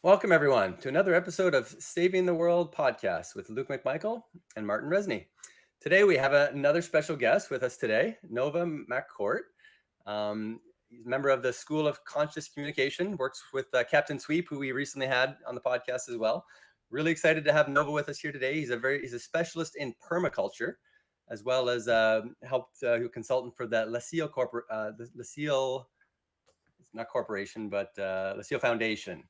Welcome, everyone, to another episode of Saving the World podcast with Luke Macmichael and Martin Rezny. Today, we have another special guest with us today, Nova MacCourt. He's a member of the School of Conscious Communication, works with Captain Sweep, who we recently had on the podcast as well. Really excited to have Nova with us here today. He's a specialist in permaculture, as well as helped consultant for the LaCille not corporation, but LaCille Foundation.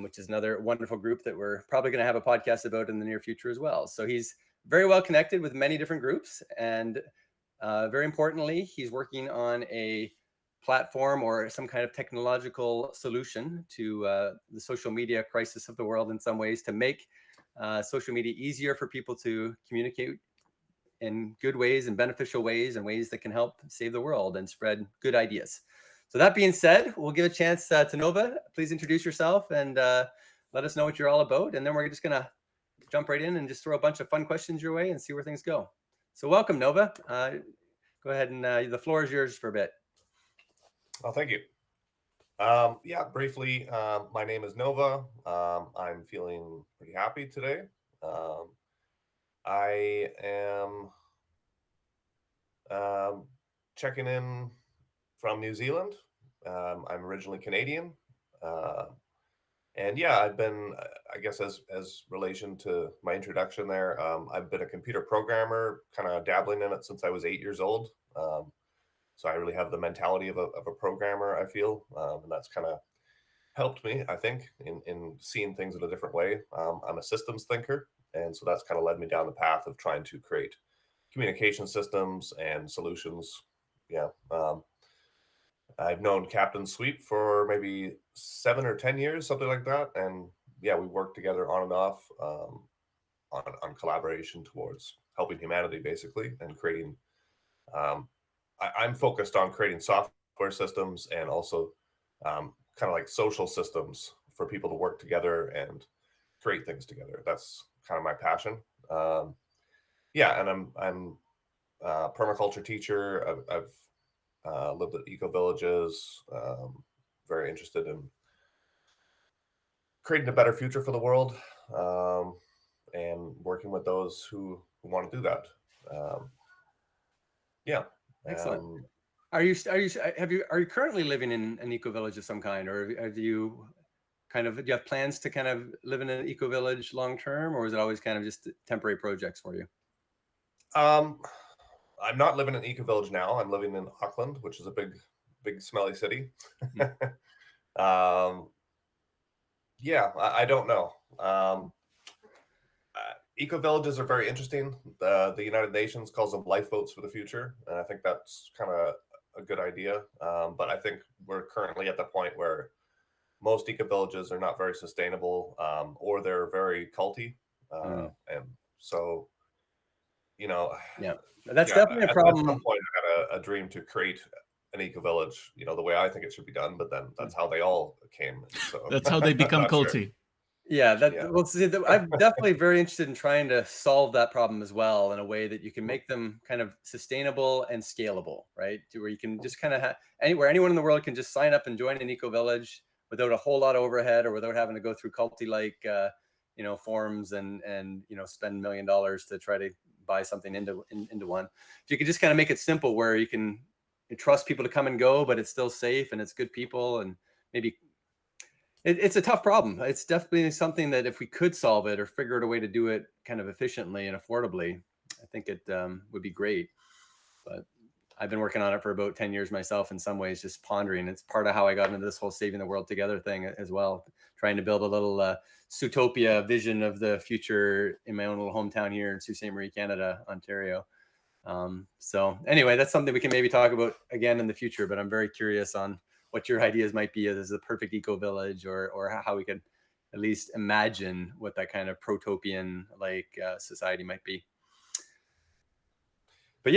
Which is another wonderful group that we're probably going to have a podcast about in the near future as well. So he's very well connected with many different groups. And very importantly, he's working on a platform or some kind of technological solution to the social media crisis of the world in some ways, to make social media easier for people to communicate in good ways and beneficial ways and ways that can help save the world and spread good ideas. So that being said, we'll give a chance to Nova. Please introduce yourself and let us know what you're all about. And then we're just going to jump right in and just throw a bunch of fun questions your way and see where things go. So welcome, Nova. Go ahead and the floor is yours for a bit. Oh, thank you. Briefly, my name is Nova. I'm feeling pretty happy today. I am checking in from New Zealand. I'm originally Canadian. I've been, I guess, as relation to my introduction there, I've been a computer programmer, kind of dabbling in it since I was 8 years old. So I really have the mentality of a programmer, I feel, and that's kind of helped me, I think, in seeing things in a different way. I'm a systems thinker, and so that's kind of led me down the path of trying to create communication systems and solutions. I've known Captain Sweep for maybe 7 or 10 years, something like that. And we worked together on and off on collaboration towards helping humanity, basically, and creating. I'm focused on creating software systems and also kind of like social systems for people to work together and create things together. That's kind of my passion. And I'm a permaculture teacher. I've lived at eco villages, very interested in creating a better future for the world, and working with those who want to do that. Excellent. Are you currently living in an eco village of some kind, or do you have plans to kind of live in an eco village long term, or is it always kind of just temporary projects for you? I'm not living in eco village now. I'm living in Auckland, which is a big smelly city. I don't know. Eco villages are very interesting. The United Nations calls them lifeboats for the future, and I think that's kind of a good idea. But I think we're currently at the point where most eco villages are not very sustainable, or they're very culty, and so that's definitely a problem. At some point, I had a dream to create an eco village, the way I think it should be done. But then that's how they all came. So that's how they become culty. Sure. I'm definitely very interested in trying to solve that problem as well, in a way that you can make them kind of sustainable and scalable, right? To where you can just kind of have anyone in the world can just sign up and join an eco village without a whole lot of overhead, or without having to go through culty forms and spend $1 million to try to buy something into one. If you could just kind of make it simple, where you can trust people to come and go, but it's still safe and it's good people, and maybe it's a tough problem. It's definitely something that if we could solve it or figure out a way to do it kind of efficiently and affordably, I think it would be great. But I've been working on it for about 10 years myself, in some ways, just pondering. It's part of how I got into this whole saving the world together thing as well, trying to build a little Zootopia vision of the future in my own little hometown here in Sault Ste. Marie, Canada, Ontario. So anyway, that's something we can maybe talk about again in the future, but I'm very curious on what your ideas might be as the perfect eco village, or how we could at least imagine what that kind of protopian society might be. But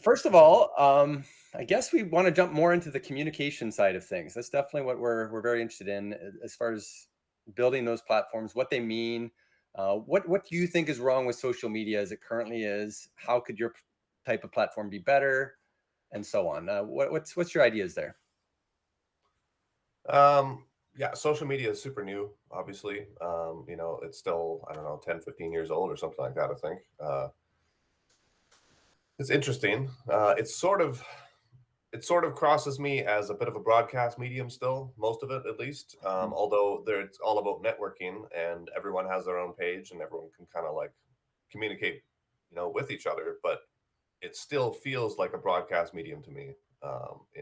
first of all, I guess we want to jump more into the communication side of things. That's definitely what we're very interested in, as far as building those platforms, what they mean. What do you think is wrong with social media as it currently is? How could your type of platform be better, and so on? What's your ideas there? Yeah, social media is super new, obviously. It's still, I don't know, 10, 15 years old or something like that, I think. It's interesting. It sort of crosses me as a bit of a broadcast medium still, most of it at least. Mhm. Although it's all about networking and everyone has their own page and everyone can kind of like communicate, with each other. But it still feels like a broadcast medium to me,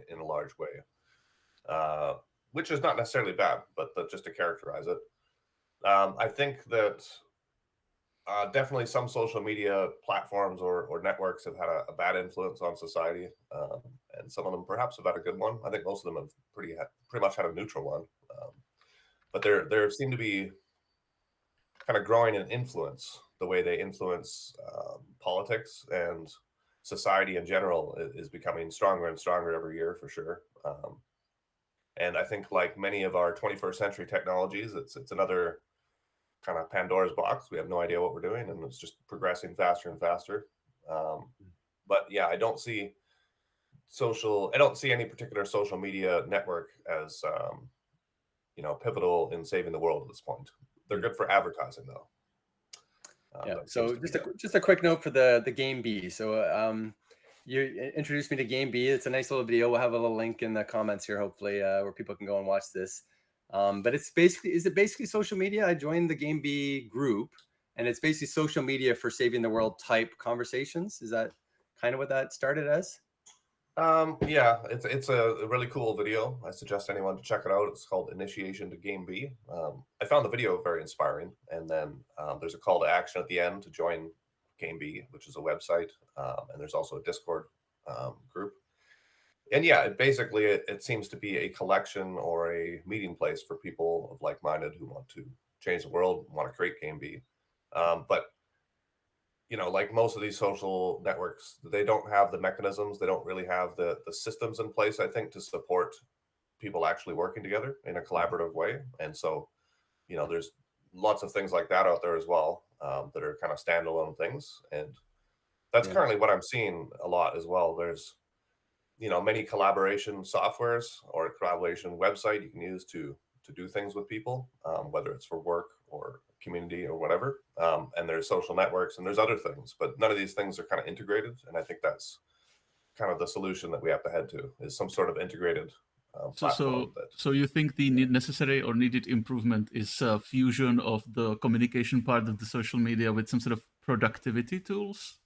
in a large way, uh, which is not necessarily bad, but just to characterize it. I think that definitely some social media platforms or networks have had a bad influence on society, and some of them perhaps have had a good one. I think most of them have pretty much had a neutral one. But there seem to be kind of growing in influence the way they influence politics and society in general is becoming stronger and stronger every year for sure. And I think like many of our 21st century technologies, it's another kind of Pandora's box. We have no idea what we're doing, and it's just progressing faster and faster. Um, but yeah, I don't see any particular social media network as pivotal in saving the world at this point. They're Mm. good for advertising, though. Yeah. That seems So to be just it. just a quick note for the Game B. So you introduced me to Game B. It's a nice little video. We'll have a little link in the comments here, hopefully, where people can go and watch this. But is it basically social media? I joined the Game B group, and it's basically social media for saving the world type conversations. Is that kind of what that started as? Yeah, it's a really cool video. I suggest anyone to check it out. It's called Initiation to Game B. I found the video very inspiring, and then there's a call to action at the end to join Game B, which is a website, and there's also a Discord group. And yeah, it seems to be a collection or a meeting place for people of like-minded who want to change the world, want to create Game B. But like most of these social networks, they don't have the mechanisms, they don't really have the systems in place, I think, to support people actually working together in a collaborative way. And so, there's lots of things like that out there as well, that are kind of standalone things. And that's Yeah. currently what I'm seeing a lot as well. There's, many collaboration softwares or a collaboration website you can use to do things with people, whether it's for work or community or whatever. And there's social networks and there's other things, but none of these things are kind of integrated. And I think that's kind of the solution that we have to head to is some sort of integrated So, platform so, that. so you think the necessary or needed improvement is fusion of the communication part of the social media with some sort of productivity tools?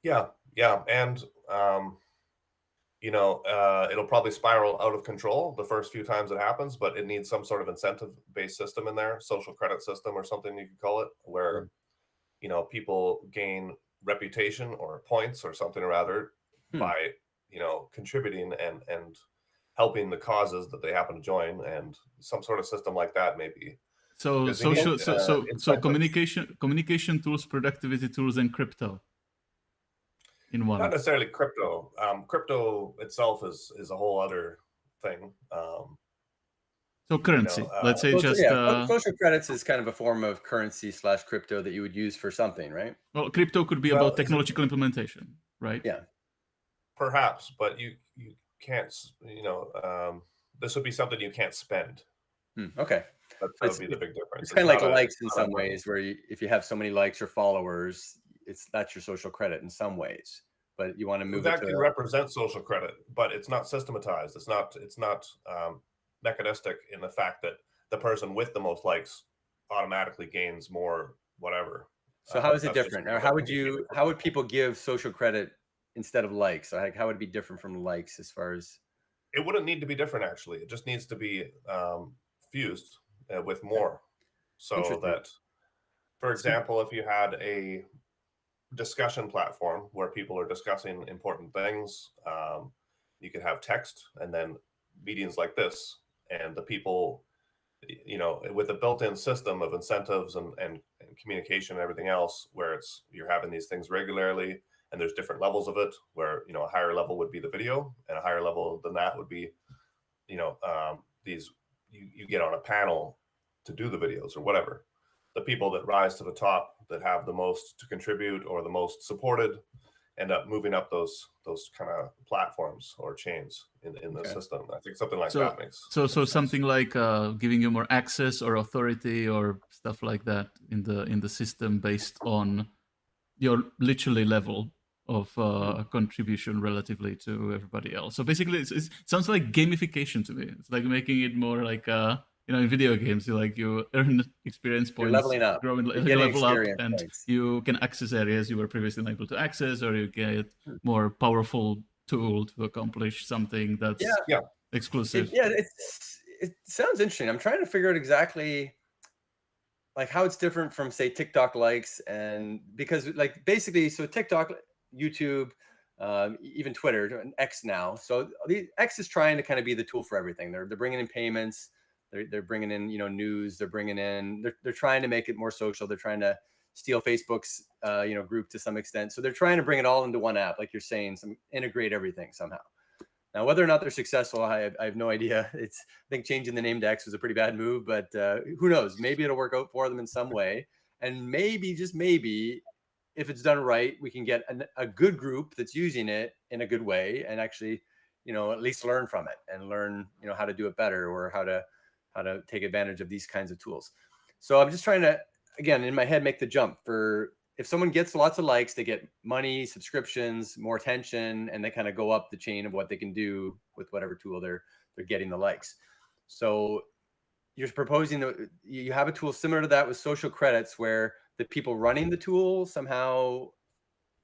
Yeah, and it'll probably spiral out of control the first few times it happens, but it needs some sort of incentive-based system in there, social credit system or something you could call it, where people gain reputation or points or something or other Hmm. by contributing and helping the causes that they happen to join, and some sort of system like that maybe. So Because we need social, so incentives. communication tools, productivity tools, and crypto in Not one. necessarily crypto. Crypto itself is a whole other thing. So You know, currency. Let's say Well, so just yeah, social credits is kind of a form of currency slash crypto that you would use for something, right? well, crypto could be well, about is it technological implementation, right? Yeah. perhaps, but you can't. This would be something you can't spend. Okay. That would be the big difference. It's It's kind of like not a. likes It's in not a some money. ways, where if you have so many likes or followers, that's your social credit in some ways. But you want to move it That to can represent social credit, but it's not systematized. It's not mechanistic in the fact that the person with the most likes automatically gains more whatever. so how is it That's just different? Or the communicator for how would people. people give social credit instead of likes? Like how would it be different from likes as far as It wouldn't need to be different, actually. It just needs to be fused with okay, more. So interesting. that, for So, example, if you had a discussion platform where people are discussing important things, you could have text and then meetings like this, and the people, with a built-in system of incentives and communication and everything else, where you're having these things regularly, and there's different levels of it, where a higher level would be the video, and a higher level than that would be these you get on a panel to do the videos or whatever. The people that rise to the top that have the most to contribute or the most supported end up moving up those kind of platforms or chains in the Okay. system. I think something like So that makes so sense. something like giving you more access or authority or stuff like that in the system based on your literally level of contribution relatively to everybody else. So basically, it sounds like gamification to me. It's like making it more like in video games, you earn experience You're points, leveling up. grow in, You're you getting level up, experience and points. you can access areas you were previously unable to access, or you get more powerful tool to accomplish something that's Yeah. exclusive. It sounds interesting. I'm trying to figure out exactly like how it's different from say TikTok likes, and because like basically so TikTok, YouTube, even Twitter and X now. So the X is trying to kind of be the tool for everything. They're bringing in payments, they're bringing in news, they're trying to make it more social. They're trying to steal Facebook's group to some extent. So they're trying to bring it all into one app, like you're saying, integrate everything somehow. Now, whether or not they're successful, I have no idea. I think changing the name to X was a pretty bad move, but who knows? Maybe it'll work out for them in some way. And maybe, just maybe, if it's done right, we can get a good group that's using it in a good way and actually, at least learn from it and learn, how to do it better or how to take advantage of these kinds of tools. So I'm just trying to, again, in my head, make the jump for if someone gets lots of likes, they get money, subscriptions, more attention, and they kind of go up the chain of what they can do with whatever tool they're getting the likes. So you're proposing that you have a tool similar to that with social credits, where the people running the tool somehow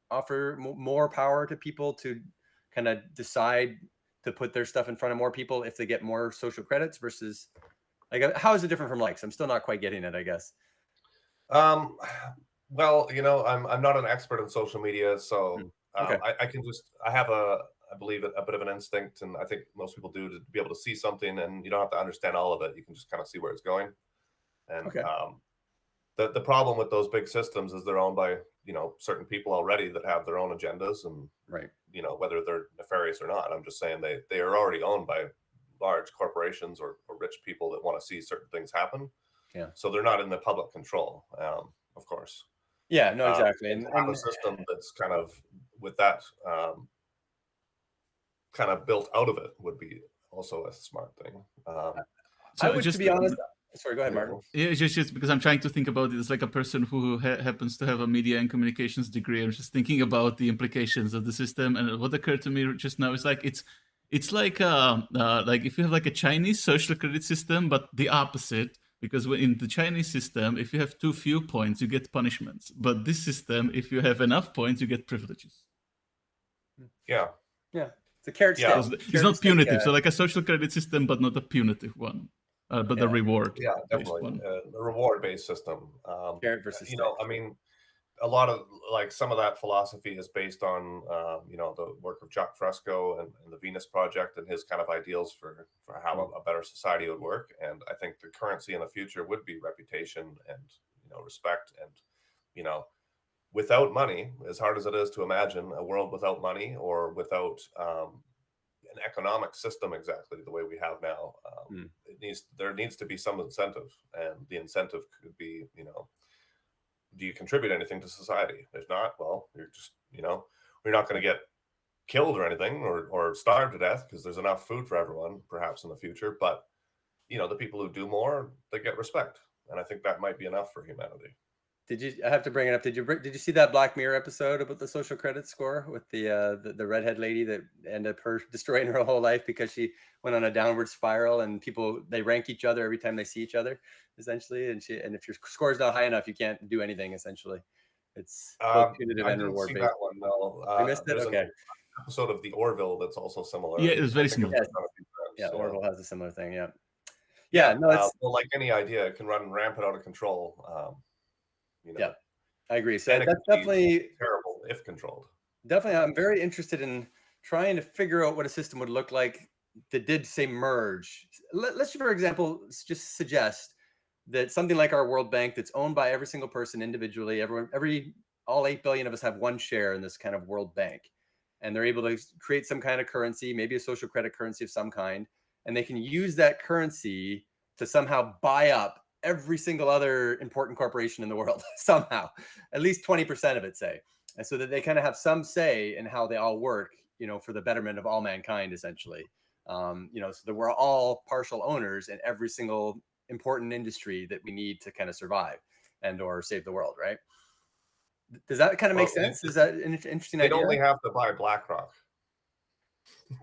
offer more power to people to kind of decide to put their stuff in front of more people if they get more social credits versus like how is it different from likes? I'm still not quite getting it, I guess. Well, I'm not an expert in social media, so Okay. I have I believe a bit of an instinct, and I think most people do, to be able to see something, and you don't have to understand all of it. You can just kind of see where it's going. And Okay. The problem with those big systems is they're owned by certain people already that have their own agendas, and Right. whether they're nefarious or not. I'm just saying they are already owned by large corporations or rich people that want to see certain things happen. Yeah. So they're not in the public control, of course. Yeah, no, exactly. And to have a system that's kind of with that kind of built out of it would be also a smart thing. I would, to be honest. Sorry, go ahead, Martin. Yeah, just because I'm trying to think about it as like a person who happens to have a media and communications degree. I'm just thinking about the implications of the system, and what occurred to me just now is like it's like if you have like a Chinese social credit system, but the opposite. Because in the Chinese system, if you have too few points, you get punishments. But this system, if you have enough points, you get privileges. Yeah. It's a carrot stick. Yeah. It's not punitive. So like a social credit system, but not a punitive one. But a reward. Yeah, definitely. The reward-based system. Carrot versus stick. I mean, a lot of some of that philosophy is based on the work of Jacques Fresco and the Venus Project and his kind of ideals for how a better society would work. And I think the currency in the future would be reputation and respect. And without money, as hard as it is to imagine a world without money or without an economic system exactly the way we have now, there needs to be some incentive, and the incentive could be do you contribute anything to society? If not, well, you're just, we're not going to get killed or anything or starve to death because there's enough food for everyone, perhaps in the future. But, the people who do more, they get respect. And I think that might be enough for humanity. I have to bring it up. Did you see that Black Mirror episode about the social credit score with the redhead lady that ended up her destroying her whole life because she went on a downward spiral, and they rank each other every time they see each other, essentially. And if your score is not high enough, you can't do anything, essentially. It's both punitive and reward based. That one, no. I missed it. Okay. An episode of the Orville that's also similar. Yeah, it's very similar. Yes. Orville has a similar thing. Yeah. Yeah. No, it's like any idea, it can run rampant out of control. Yeah, I agree. So that's definitely terrible if controlled. Definitely, I'm very interested in trying to figure out what a system would look like that did say merge. Let's, for example, just suggest that something like our World Bank that's owned by every single person individually, all 8 billion of us have one share in this kind of World Bank, and they're able to create some kind of currency, maybe a social credit currency of some kind, and they can use that currency to somehow buy up every single other important corporation in the world somehow, at least 20% of it, say. and so that they kind of have some say in how they all work, for the betterment of all mankind, essentially. So that we're all partial owners in every single important industry that we need to kind of survive and or save the world, right? Does that kind of make sense? Is that an interesting They'd idea? only have to buy BlackRock.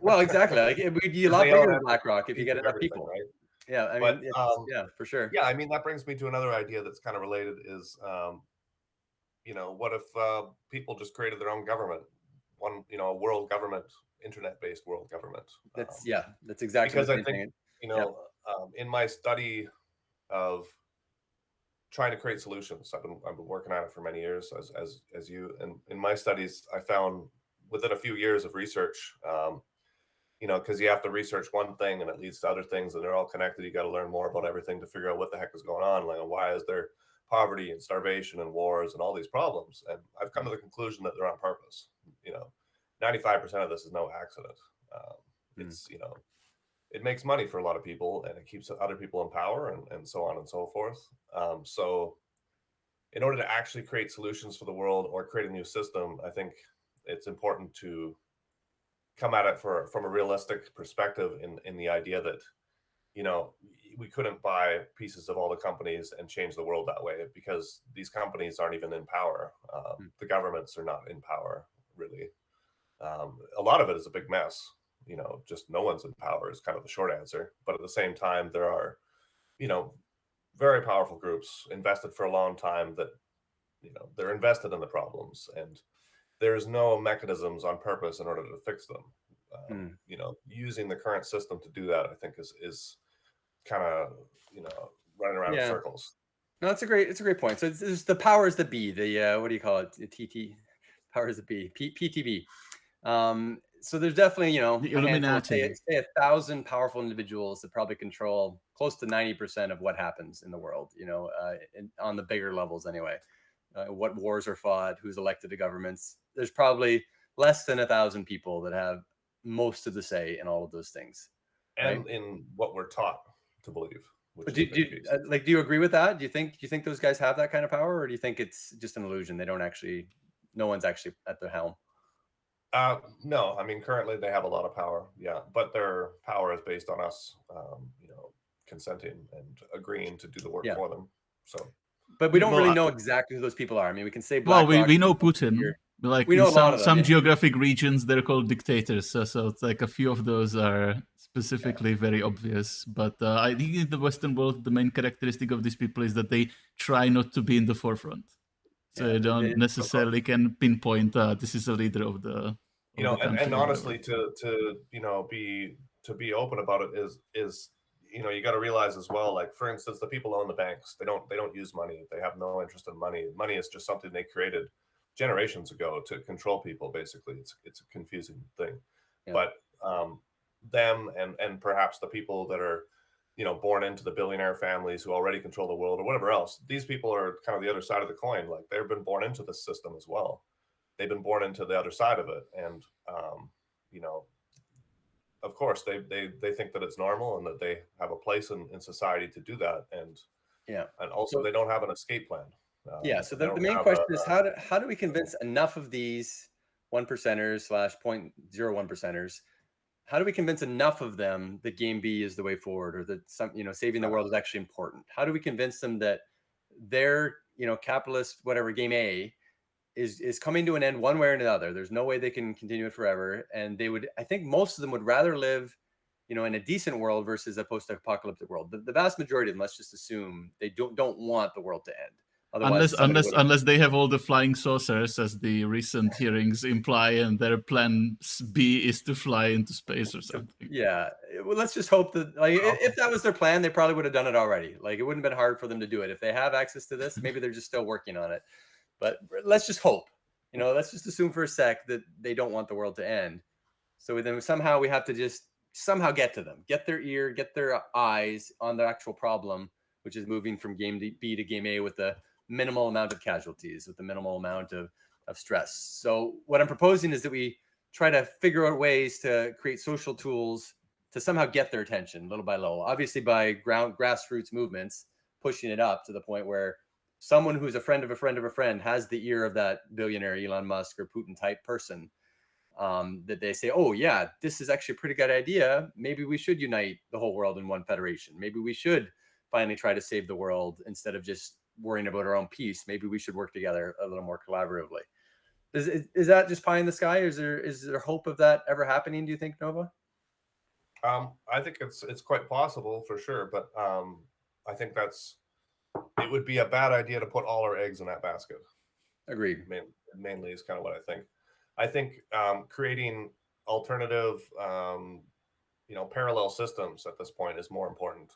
Well, exactly. Like it would be a lot bigger than BlackRock if you get enough people. Right? Yeah, I But mean, yeah, for sure. yeah, I mean that brings me to another idea that's kind of related. Is what if people just created their own government, a world government, internet-based world government? That's exactly because the I same think thing. in my study of trying to create solutions, I've been working on it for many years, as you, and in my studies, I found within a few years of research, because you have to research one thing and it leads to other things and they're all connected. You got to learn more about everything to figure out what the heck is going on. Like, why is there poverty and starvation and wars and all these problems? And I've come to the conclusion that they're on purpose. 95% of this is no accident. It's, it makes money for a lot of people and it keeps other people in power and so on and so forth. So in order to actually create solutions for the world or create a new system, I think it's important to come at it from a realistic perspective in the idea that, we couldn't buy pieces of all the companies and change the world that way, because these companies aren't even in power. The governments are not in power, really. A lot of it is a big mess. Just no one's in power is kind of the short answer. But at the same time, there are, very powerful groups invested for a long time that, they're invested in the problems, and there's no mechanisms on purpose in order to fix them. Using the current system to do that, I think is kind of, running around in circles. No, it's a great point. So it's the powers that be, the what do you call it? The TT powers that be, PTB. So there's definitely, the Illuminati. Say 1,000 powerful individuals that probably control close to 90% of what happens in the world, on the bigger levels anyway. What wars are fought, who's elected to governments. There's probably less than 1,000 people that have most of the say in all of those things. And right? In what we're taught to believe. Do you agree with that? Do you think those guys have that kind of power, or do you think it's just an illusion? No one's actually at the helm. No, I mean, currently they have a lot of power, yeah, but their power is based on us, consenting and agreeing to do the work for them. So, but we don't really know exactly who those people are. I mean, we can say BlackRock. We know Putin. Like we know some geographic regions, they're called dictators. So it's like a few of those are specifically very obvious. But I think in the Western world, the main characteristic of these people is that they try not to be in the forefront. So you don't necessarily can pinpoint this is a leader of the. And honestly, to be open about it is you got to realize as well, like, for instance, the people own the banks. They don't use money. They have no interest in money. Money is just something they created generations ago to control people. Basically, it's a confusing thing. But them and perhaps the people that are born into the billionaire families who already control the world or whatever else, these people are kind of the other side of the coin. Like, they've been born into this system as well. They've been born into the other side of it, and of course they think that it's normal and that they have a place in society to do that, and also they don't have an escape plan. So the main question is how do we convince enough of these 1%ers / 0.01 percenters? How do we convince enough of them that game B is the way forward, or that saving the world is actually important? How do we convince them that their capitalist whatever game A is coming to an end one way or another? There's no way they can continue it forever, and I think most of them would rather live in a decent world versus a post-apocalyptic world. The vast majority of them, let's just assume, they don't want the world to end. Unless they have all the flying saucers, as the recent hearings imply, and their plan B is to fly into space or something. Yeah, well, let's just hope that, if that was their plan, they probably would have done it already. Like, it wouldn't have been hard for them to do it if they have access to this. Maybe they're just still working on it. But let's just hope, let's just assume for a sec that they don't want the world to end. So then somehow we have to just get to them, get their ear, get their eyes on the actual problem, which is moving from game B to game A with the minimal amount of casualties, with the minimal amount of stress. So what I'm proposing is that we try to figure out ways to create social tools to somehow get their attention little by little, obviously by grassroots movements, pushing it up to the point where someone who's a friend of a friend of a friend has the ear of that billionaire Elon Musk or Putin type person, that they say, oh yeah, this is actually a pretty good idea. Maybe we should unite the whole world in one federation. Maybe we should finally try to save the world instead of just worrying about our own peace. Maybe we should work together a little more collaboratively. Is that just pie in the sky? Is there hope of that ever happening, do you think, Nova? I think it's quite possible for sure, but I think it would be a bad idea to put all our eggs in that basket. Agreed. Mainly is kind of what I think. I think creating alternative, parallel systems at this point is more important.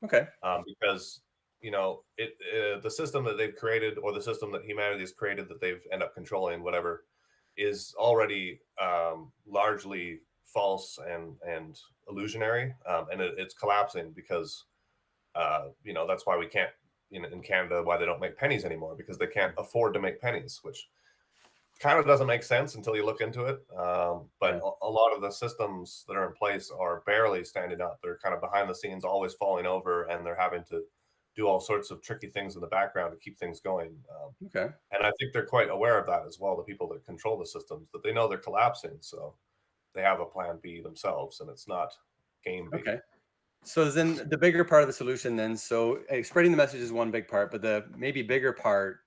Okay. Because the system that they've created, or the system that humanity has created that they've ended up controlling, whatever, is already largely false and illusionary, and it's collapsing because that's why we can't, in Canada, why they don't make pennies anymore, because they can't afford to make pennies, which kind of doesn't make sense until you look into it. But a lot of the systems that are in place are barely standing up. They're kind of behind the scenes, always falling over, and they're having to do all sorts of tricky things in the background to keep things going. Okay. And I think they're quite aware of that as well, the people that control the systems, that they know they're collapsing. So they have a plan B themselves, and it's not game B. Okay. So then the bigger part of the solution then, so spreading the message is one big part, but the maybe bigger part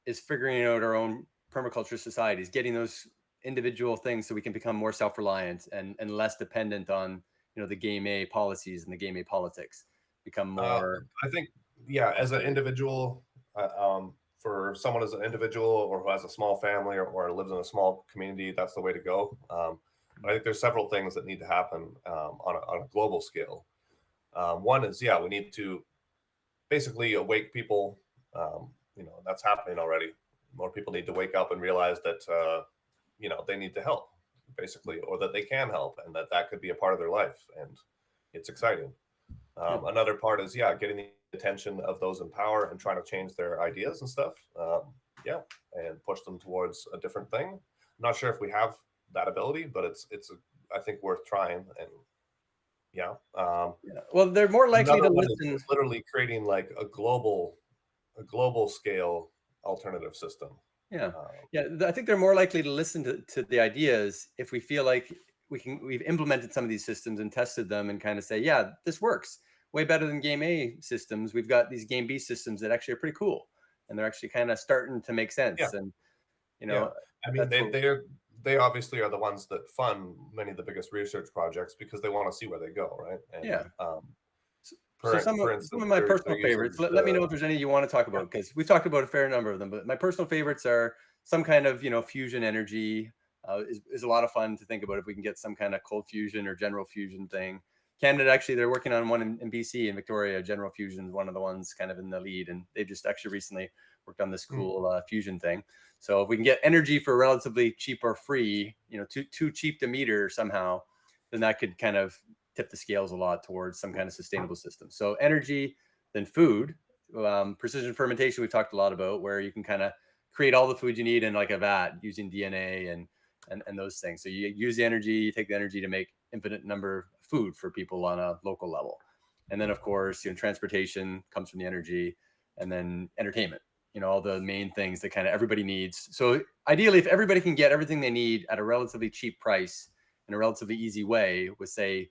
is figuring out our own permaculture societies, getting those individual things so we can become more self-reliant and less dependent on, the Game A policies and the Game A politics, become more. I think, yeah, as an individual, for someone as an individual or who has a small family or lives in a small community, that's the way to go. But I think there's several things that need to happen on a global scale. One is, we need to basically awake people. That's happening already. More people need to wake up and realize that, they need to help, basically, or that they can help, and that could be a part of their life. And it's exciting. Another part is, getting the attention of those in power and trying to change their ideas and stuff. And push them towards a different thing. I'm not sure if we have that ability, but it's I think worth trying. And well, they're more likely to listen. Is literally creating like a global scale alternative system. I think they're more likely to listen to the ideas if we feel like we've implemented some of these systems and tested them and kind of say, yeah, this works way better than Game A systems. We've got these Game B systems that actually are pretty cool, and they're actually kind of starting to make sense. And I mean, they obviously are the ones that fund many of the biggest research projects because they want to see where they go, right? And, so some of my personal favorites, let me know if there's any you want to talk about, because we've talked about a fair number of them, but my personal favorites are some kind of, fusion energy is a lot of fun to think about if we can get some kind of cold fusion or general fusion thing. Canada, actually, they're working on one in BC, in Victoria. General fusion is one of the ones kind of in the lead, and they just actually recently worked on this cool fusion thing. So if we can get energy for relatively cheap or free, too cheap to meter somehow, then that could kind of tip the scales a lot towards some kind of sustainable system. So energy, then food, precision fermentation we've talked a lot about, where you can kind of create all the food you need in like a vat using DNA and those things. So you use the energy, you take the energy to make infinite number of food for people on a local level. And then of course, transportation comes from the energy, and then entertainment, all the main things that kind of everybody needs. So ideally, if everybody can get everything they need at a relatively cheap price in a relatively easy way, with say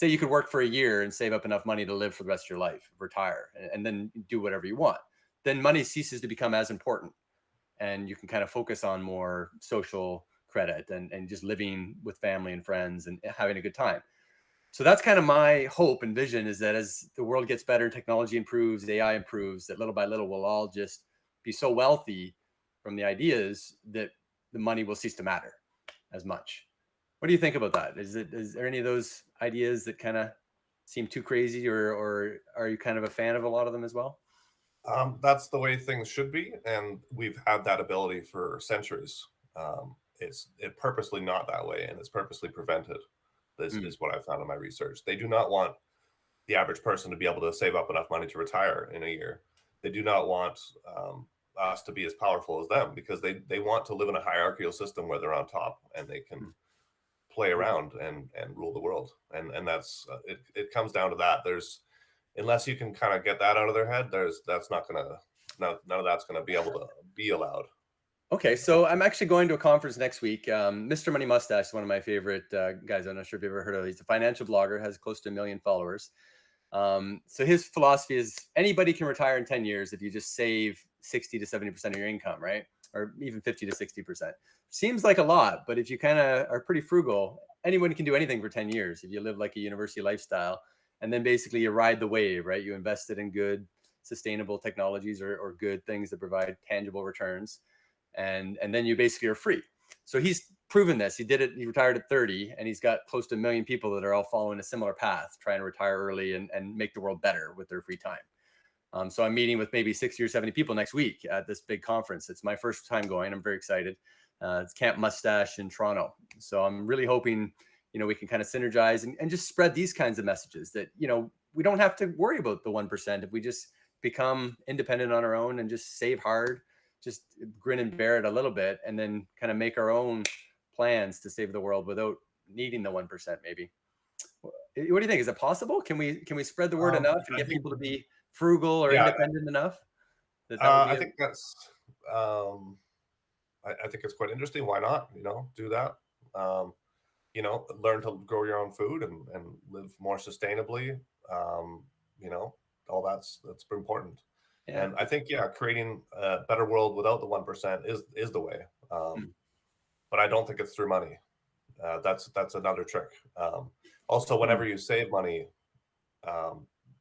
you could work for a year and save up enough money to live for the rest of your life, retire, and then do whatever you want, then money ceases to become as important. And you can kind of focus on more social credit and just living with family and friends and having a good time. So that's kind of my hope and vision, is that as the world gets better, technology improves, AI improves, that little by little we'll all just be so wealthy from the ideas that the money will cease to matter as much. What do you think about that? Is there any of those ideas that kind of seem too crazy, or are you kind of a fan of a lot of them as well? That's the way things should be, and we've had that ability for centuries. It's purposely not that way, and it's purposely prevented. This is what I found in my research. They do not want the average person to be able to save up enough money to retire in a year. They do not want us to be as powerful as them, because they want to live in a hierarchical system where they're on top and they can play around and rule the world. And that's it comes down to that. Unless you can kind of get that out of their head, that's not going to none of that's going to be able to be allowed. Okay, so I'm actually going to a conference next week. Mr. Money Mustache is one of my favorite guys. I'm not sure if you've ever heard of him. He's a financial blogger, has close to 1 million followers. So his philosophy is anybody can retire in 10 years if you just save 60 to 70% of your income, right? Or even 50 to 60%. Seems like a lot, but if you kind of are pretty frugal, anyone can do anything for 10 years if you live like a university lifestyle. And then basically you ride the wave, right? You invested in good, sustainable technologies or good things that provide tangible returns. And then you basically are free. So he's proven this. He did it. He retired at 30, and he's got close to 1 million people that are all following a similar path, trying to retire early and make the world better with their free time. So I'm meeting with maybe 60 or 70 people next week at this big conference. It's my first time going. I'm very excited. It's Camp Mustache in Toronto. So I'm really hoping, we can kind of synergize and just spread these kinds of messages that, we don't have to worry about the 1% if we just become independent on our own and just save hard, just grin and bear it a little bit, and then kind of make our own plans to save the world without needing the 1%. Maybe. What do you think? Is it possible? Can we spread the word enough and get people to be frugal or independent enough? I think that's. I think it's quite interesting. Why not? Do that. Learn to grow your own food and live more sustainably. All that's important. Yeah. And I think, creating a better world without the 1% is the way. But I don't think it's through money. That's another trick. Also, whenever you save money,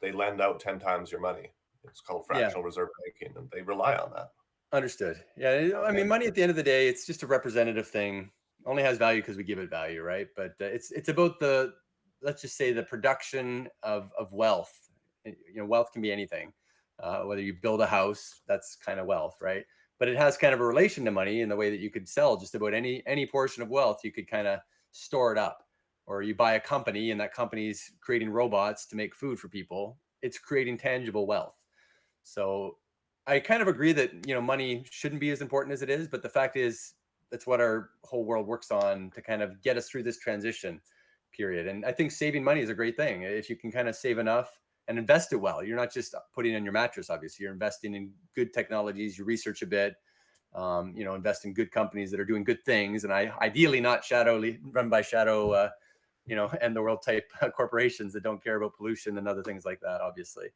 they lend out 10 times your money. It's called fractional reserve banking, and they rely on that. Understood. Yeah, I mean, money at the end of the day, it's just a representative thing. Only has value because we give it value, right? But it's about let's just say the production of wealth. Wealth can be anything. Whether you build a house, that's kind of wealth, right? But it has kind of a relation to money in the way that you could sell just about any portion of wealth. You could kind of store it up, or you buy a company and that company's creating robots to make food for people. It's creating tangible wealth. So I kind of agree that, money shouldn't be as important as it is. But the fact is, that's what our whole world works on to kind of get us through this transition period. And I think saving money is a great thing. If you can kind of save enough and invest it well. You're not just putting on your mattress, obviously. You're investing in good technologies. You research a bit, invest in good companies that are doing good things. And ideally not run by shadow, end the world type corporations that don't care about pollution and other things like that, obviously.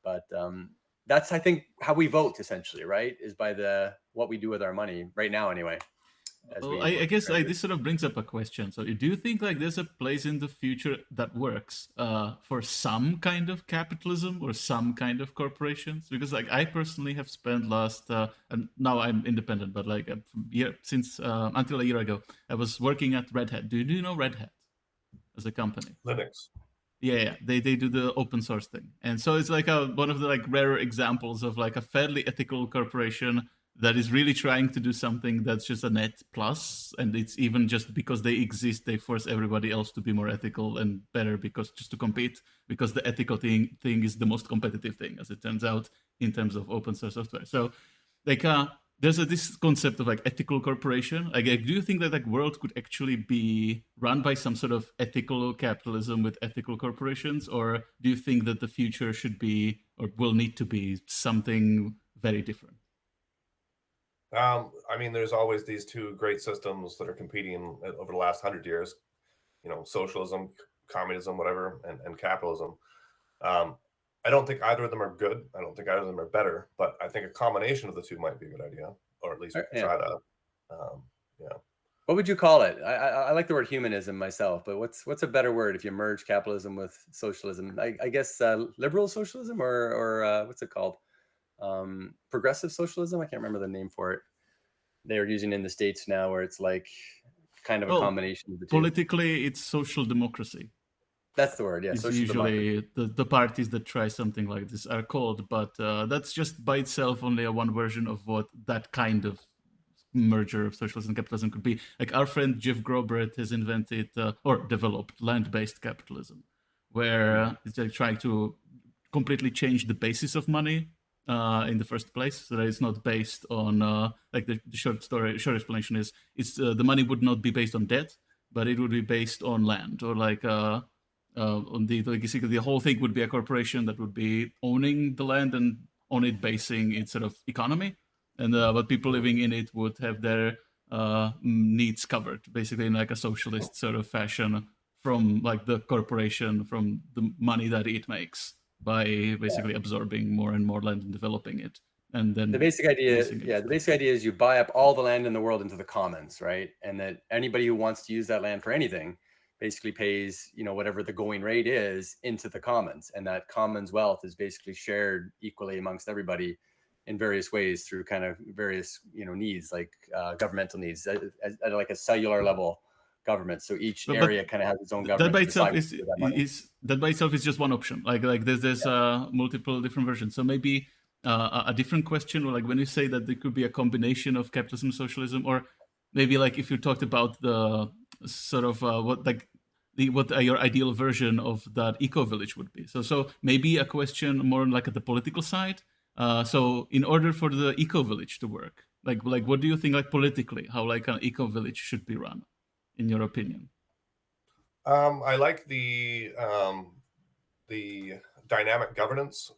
But that's, I think, how we vote, essentially, right? Is by what we do with our money right now, anyway. Well, I guess this sort of brings up a question. So do you think there's a place in the future that works for some kind of capitalism or some kind of corporations? Because I personally have spent and now I'm independent, but since until a year ago, I was working at Red Hat. Do you know Red Hat as a company? Linux. Yeah, they do the open source thing. And so it's one of the rarer examples of a fairly ethical corporation that is really trying to do something that's just a net plus, and it's even just because they exist, they force everybody else to be more ethical and better just to compete, because the ethical thing is the most competitive thing, as it turns out, in terms of open source software. So there's this concept of ethical corporation. Do you think that world could actually be run by some sort of ethical capitalism with ethical corporations, or do you think that the future should be or will need to be something very different? There's always these two great systems that are competing over the last 100 years, socialism, communism, whatever, and capitalism. I don't think either of them are good. I don't think either of them are better, but I think a combination of the two might be a good idea, or at least try to, What would you call it? I like the word humanism myself, but what's a better word if you merge capitalism with socialism? I guess liberal socialism, or what's it called? Progressive socialism. I can't remember the name for it. They're using in the States now, where it's kind of a combination of the two. Politically, it's social democracy. That's the word. Yeah, it's usually the parties that try something like this are called, but that's just by itself only one version of what that kind of merger of socialism and capitalism could be. Our friend Jeff Grobert has invented or developed land-based capitalism, where it's trying to completely change the basis of money in the first place, so that it's not based on the short explanation is the money would not be based on debt, but it would be based on land, or on the whole thing would be a corporation that would be owning the land and on it basing its sort of economy, and but people living in it would have their needs covered, basically in like a socialist sort of fashion from like the corporation, from the money that it makes by basically absorbing more and more land and developing it. And then the basic idea, leasing it. the basic idea is you buy up all the land in the world into the commons, right? And that anybody who wants to use that land for anything basically pays, whatever the going rate is into the commons, and that commons wealth is basically shared equally amongst everybody in various ways through kind of various, needs, like governmental needs at like a cellular level government. So each area kind of has its own government. That by itself is just one option. Like there's multiple different versions. So maybe a different question, or like when you say that there could be a combination of capitalism, socialism, or maybe like if you talked about the sort of what your ideal version of that eco village would be. So maybe a question more like at the political side. So in order for the eco village to work, like what do you think, like politically, how like an eco village should be run, in your opinion? I like the dynamic governance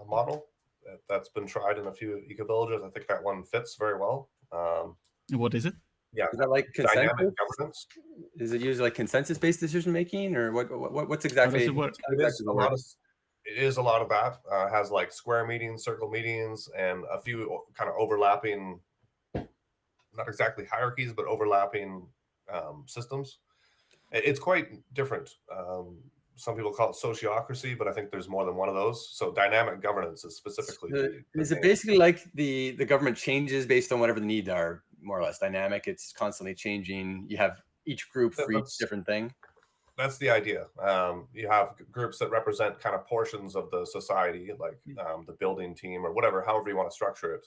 model that's been tried in a few eco villages. I think that one fits very well. What is it? Yeah, is that like consensus? Dynamic governance? Is it usually like consensus-based decision making, or what's exactly? How does it work? It is a lot of that. Has like square meetings, circle meetings, and a few kind of overlapping, not exactly hierarchies, but overlapping systems. It's quite different. Some people call it sociocracy, but I think there's more than one of those. So dynamic governance is specifically. Is it basically like the government changes based on whatever the needs are, more or less dynamic? It's constantly changing. You have each group for each different thing. That's the idea. You have groups that represent kind of portions of the society, like the building team or whatever, however you want to structure it.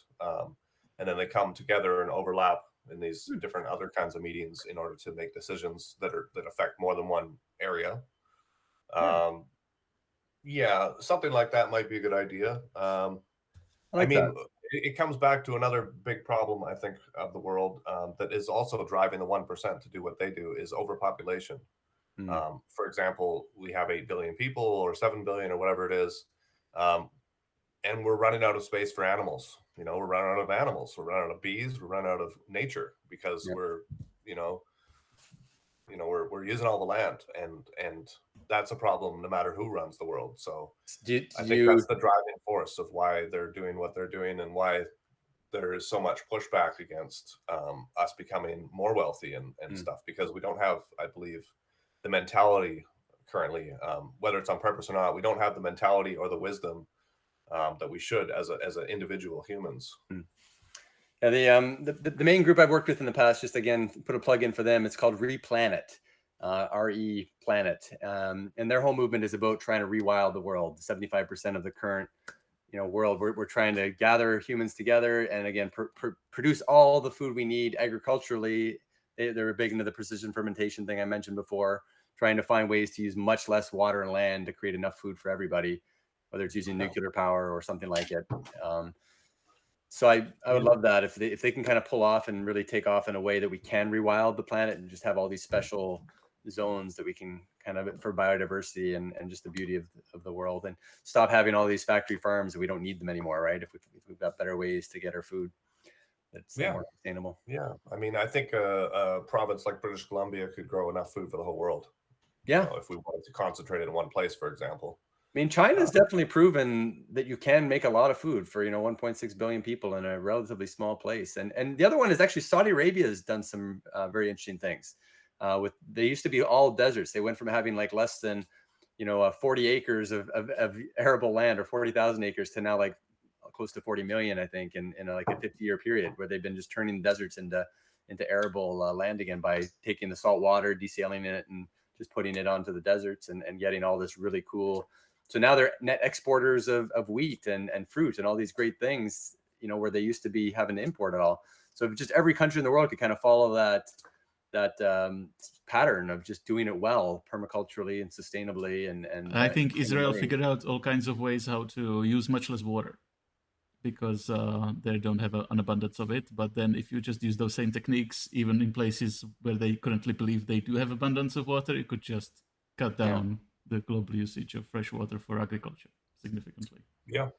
And then they come together and overlap in these different other kinds of meetings in order to make decisions that affect more than one area. Yeah, something like that might be a good idea. It comes back to another big problem, I think, of the world that is also driving the 1% to do what they do, is overpopulation. For example, we have 8 billion people or 7 billion or whatever it is, and we're running out of space for animals. We're running out of animals. We're running out of bees. We're running out of nature because we're using all the land, and that's a problem no matter who runs the world. So I think that's the driving force of why they're doing what they're doing, and why there is so much pushback against us becoming more wealthy and stuff, because we don't have, I believe, the mentality currently, whether it's on purpose or not, we don't have the mentality or the wisdom that we should as individual humans. Yeah, the main group I've worked with in the past, just again put a plug in for them, it's called Replanet, RE Planet, and their whole movement is about trying to rewild the world. 75% of the current world, we're trying to gather humans together and again produce all the food we need agriculturally. They're big into the precision fermentation thing I mentioned before, trying to find ways to use much less water and land to create enough food for everybody, whether it's using nuclear power or something like it. So I would love that if they can kind of pull off and really take off in a way that we can rewild the planet and just have all these special zones that we can kind of for biodiversity and just the beauty of the world, and stop having all these factory farms that we don't need them anymore, right? If we've got better ways to get our food that's more sustainable. Yeah, I think a province like British Columbia could grow enough food for the whole world. Yeah, if we wanted to concentrate it in one place, for example. China's definitely proven that you can make a lot of food for 1.6 billion people in a relatively small place. And the other one is actually Saudi Arabia has done some very interesting things. They used to be all deserts. They went from having like less than 40 acres of arable land, or 40,000 acres, to now like close to 40 million, I think, in like a 50-year period, where they've been just turning deserts into arable land again by taking the salt water, desaling it, and just putting it onto the deserts and getting all this really cool. So now they're net exporters of wheat and fruit and all these great things, where they used to be having to import it all. So if just every country in the world could kind of follow that pattern of just doing it well, permaculturally and sustainably. And I think Israel figured out all kinds of ways how to use much less water, because they don't have an abundance of it. But then if you just use those same techniques, even in places where they currently believe they do have abundance of water, you could just cut down the global usage of fresh water for agriculture significantly. Yeah.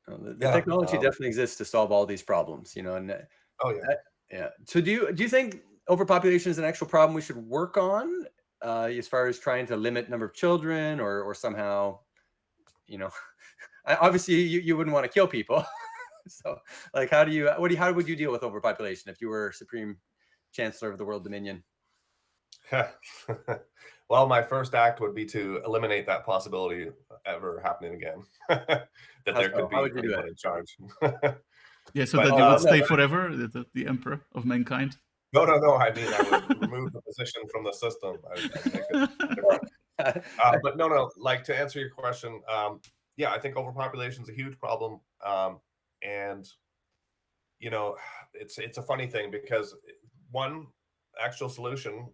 The Yeah. technology definitely exists to solve all these problems, and Oh yeah. yeah. So do you think overpopulation is an actual problem we should work on, as far as trying to limit number of children, or somehow, you know, obviously you wouldn't want to kill people. So like, how would you deal with overpopulation if you were Supreme Chancellor of the World Dominion? Well, my first act would be to eliminate that possibility ever happening again. That How there could so? How be would you do anyone it? in charge. Yeah, so But that you would No. stay forever, the emperor of mankind. no, no, no. I mean, I would remove the position from the system. I'd make it different. But no, no. Like, to answer your question, yeah, I think overpopulation is a huge problem, and it's a funny thing because one actual solution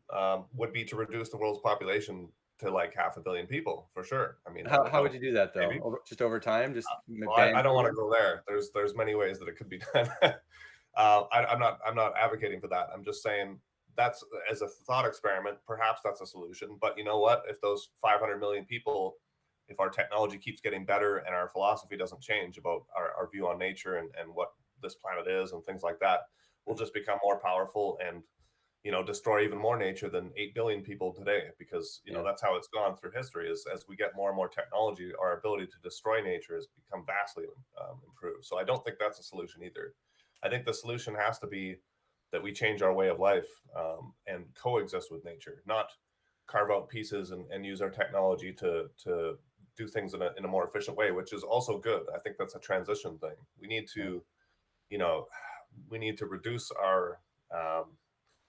would be to reduce the world's population to like 500 million people for sure. I mean, that would How would help. you do that though? Maybe. Just over time, just Well, I ban don't want to children? go there. There's many ways that it could be done. I'm not advocating for that. I'm just saying that's as a thought experiment. Perhaps that's a solution. But you know what? If those 500 million people, if our technology keeps getting better and our philosophy doesn't change about our view on nature and what this planet is and things like that, we'll just become more powerful and destroy even more nature than 8 billion people today, because Yeah. that's how it's gone through history. Is as we get more and more technology, our ability to destroy nature has become vastly improved. So I don't think that's a solution either. I think the solution has to be that we change our way of life, and coexist with nature, not carve out pieces and use our technology to do things in a more efficient way, which is also good. I think that's a transition thing. We need to, we need to reduce our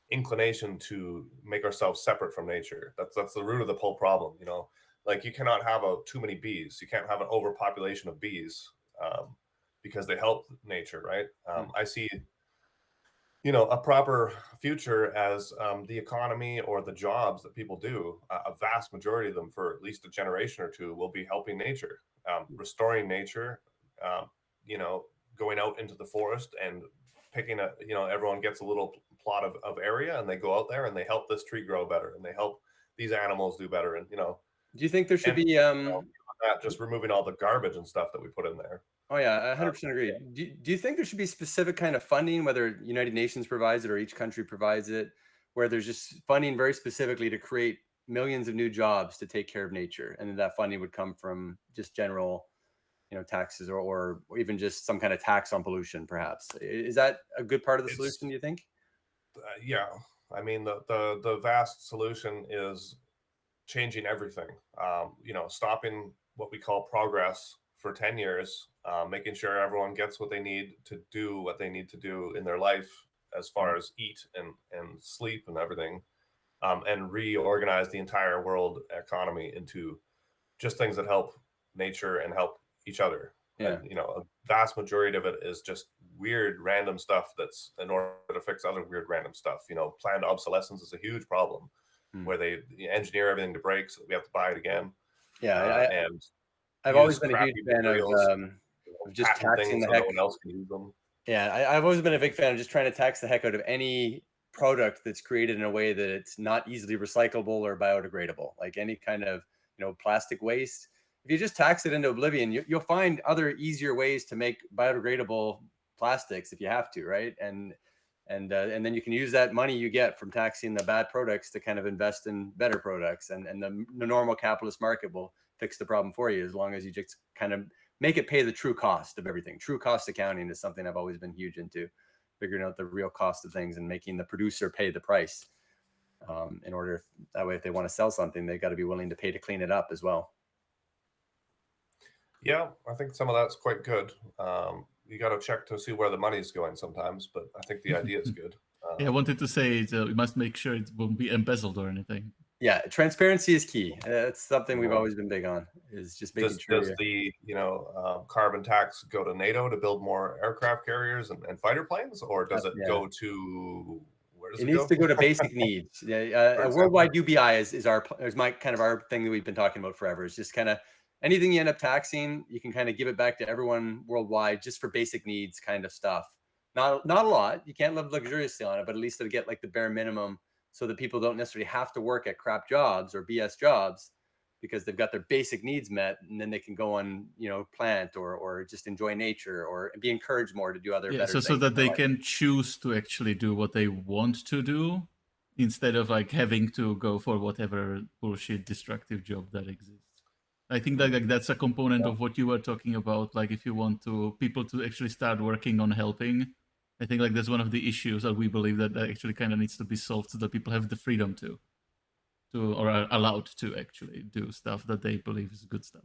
inclination to make ourselves separate from nature. That's the root of the whole problem. Like, you cannot have too many bees. You can't have an overpopulation of bees, because they help nature, right? I see, a proper future as the economy or the jobs that people do. A vast majority of them, for at least a generation or two, will be helping nature, restoring nature. Um, Going out into the forest and picking everyone gets a little plot of area, and they go out there and they help this tree grow better, and they help these animals do better, and Do you think there should and be not just removing all the garbage and stuff that we put in there. Oh yeah, I uh, 100% agree. Do you think there should be specific kind of funding, whether United Nations provides it or each country provides it, where there's just funding very specifically to create millions of new jobs to take care of nature, and then that funding would come from just general, taxes, or even just some kind of tax on pollution, perhaps? Is that a good part of the it's solution, do you think? Yeah, I mean, the vast solution is changing everything. Stopping what we call progress for 10 years, making sure everyone gets what they need to do what they need to do in their life, as Mm. far as eat and sleep and everything, and reorganize the entire world economy into just things that help nature and help each other. Yeah. And a vast majority of it is just weird random stuff that's in order to fix other weird random stuff. Planned obsolescence is a huge problem, Mm. where they engineer everything to break so that we have to buy it again, Yeah, and I've always use been a huge crappy fan materials, of just patent taxing things the so no heck. one else can use them. Yeah, I've always been a big fan of just trying to tax the heck out of any product that's created in a way that it's not easily recyclable or biodegradable, like any kind of, plastic waste. If you just tax it into oblivion, you'll find other easier ways to make biodegradable plastics if you have to, right? And then you can use that money you get from taxing the bad products to kind of invest in better products, and the normal capitalist market will fix the problem for you, as long as you just kind of make it pay the true cost of everything. True cost accounting is something I've always been huge into, figuring out the real cost of things and making the producer pay the price. In order, that way, if they want to sell something, they got to be willing to pay to clean it up as well. Yeah, I think some of that's quite good. You got to check to see where the money's going sometimes, but I think the idea is good. Yeah, I wanted to say we must make sure it won't be embezzled or anything. Yeah, transparency is key. It's something we've Yeah. always been big on, is just making Does sure. the carbon tax go to NATO to build more aircraft carriers and fighter planes, or does it Yeah. go to where does It it needs go? to go to basic needs. Yeah, For a example? worldwide UBI is my kind of our thing that we've been talking about forever. It's just kind of anything you end up taxing, you can kind of give it back to everyone worldwide, just for basic needs kind of stuff. Not a lot. You can't live luxuriously on it, but at least it'll get like the bare minimum, so that people don't necessarily have to work at crap jobs or BS jobs, because they've got their basic needs met, and then they can go on, plant or just enjoy nature or be encouraged more to do other better so things that in their they life. can choose to actually do what they want to do instead of like having to go for whatever bullshit destructive job that exists. I think that like that's a component of what you were talking about. Like if you want people to actually start working on helping, I think like that's one of the issues that we believe that actually kind of needs to be solved so that people have the freedom to or are allowed to actually do stuff that they believe is good stuff.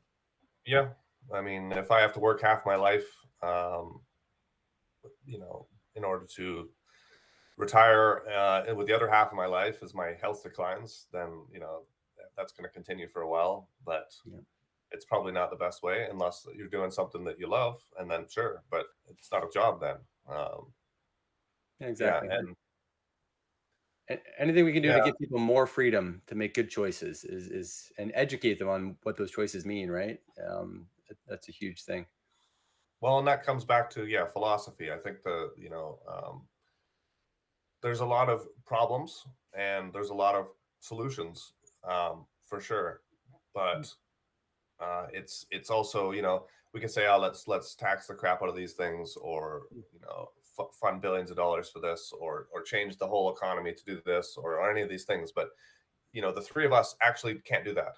Yeah, I mean, if I have to work half my life, in order to retire, with the other half of my life as my health declines, then that's going to continue for a while. But it's probably not the best way unless you're doing something that you love, and then sure, but it's not a job then. Exactly. Yeah, and anything we can do to give people more freedom to make good choices is and educate them on what those choices mean, right? That's a huge thing. Well, and that comes back to philosophy. I think there's a lot of problems and there's a lot of solutions, for sure, but it's also we can say, oh, let's tax the crap out of these things, or fund billions of dollars for this, or change the whole economy to do this, or any of these things. But the three of us actually can't do that.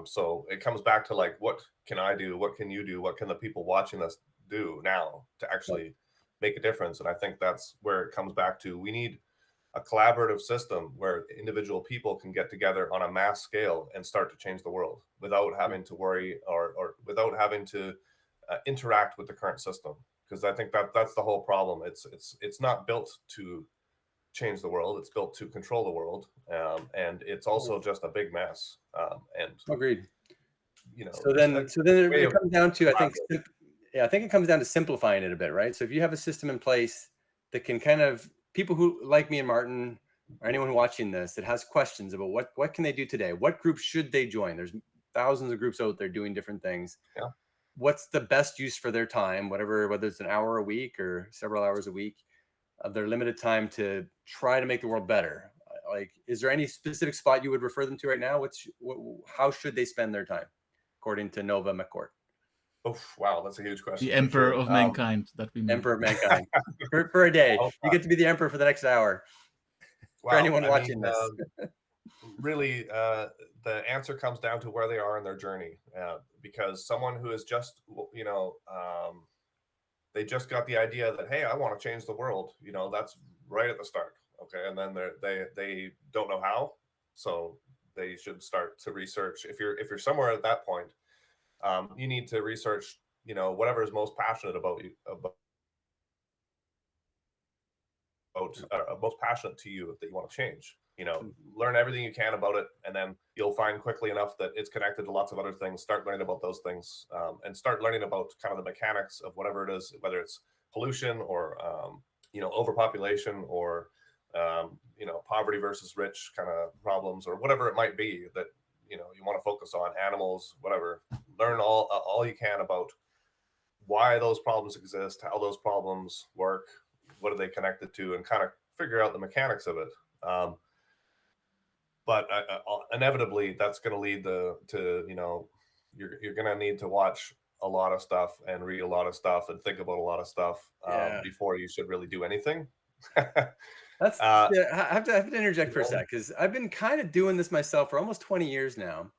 So it comes back to like, what can I do? What can you do? What can the people watching us do now to actually make a difference? And I think that's where it comes back to. We need a collaborative system where individual people can get together on a mass scale and start to change the world without having to worry or without having to interact with the current system. Because I think that's the whole problem. It's not built to change the world. It's built to control the world, and it's also just a big mess. And agreed. So just then it comes down to, I think it comes down to simplifying it a bit, right? So if you have a system in place that can kind of, people who like me and Martin, or anyone watching this that has questions about what can they do today? What groups should they join? There's thousands of groups out there doing different things. Yeah. What's the best use for their time, whether it's an hour a week or several hours a week of their limited time to try to make the world better? Like, is there any specific spot you would refer them to right now? How should they spend their time, according to Nova MacCourt? Oh, wow, that's a huge question. The emperor of mankind that we mean. Emperor of mankind. for a day. You get to be the emperor for the next hour. Wow, for anyone watching this. Really, the answer comes down to where they are in their journey. Because someone who is just, they just got the idea that, hey, I want to change the world. That's right at the start. Okay, and then they don't know how, so they should start to research. If you're somewhere at that point, you need to research, whatever is most passionate about you, most passionate to you that you want to change. Learn everything you can about it, and then you'll find quickly enough that it's connected to lots of other things. Start learning about those things, and start learning about kind of the mechanics of whatever it is, whether it's pollution or overpopulation, or poverty versus rich kind of problems, or whatever it might be that you want to focus on, animals, whatever. Learn all you can about why those problems exist, how those problems work, what are they connected to, and kind of figure out the mechanics of it. But inevitably, that's going to lead to you're going to need to watch a lot of stuff and read a lot of stuff and think about a lot of stuff before you should really do anything. That's I have to interject for a sec, because I've been kind of doing this myself for almost 20 years now.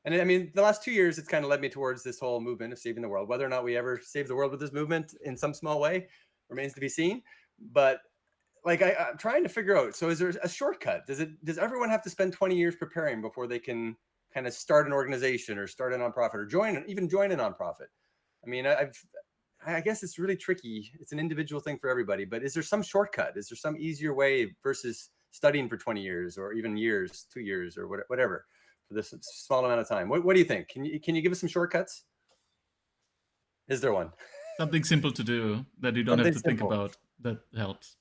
And I mean, the last 2 years, it's kind of led me towards this whole movement of saving the world. Whether or not we ever save the world with this movement in some small way remains to be seen. But like, I'm trying to figure out, so is there a shortcut? Does everyone have to spend 20 years preparing before they can kind of start an organization or start a nonprofit or join a nonprofit? I mean, I guess it's really tricky. It's an individual thing for everybody, but is there some shortcut? Is there some easier way versus studying for 20 years or even 2 years or whatever for this small amount of time? What do you think? Can you give us some shortcuts? Is there one? Something simple to do that you don't have to think about, that helps.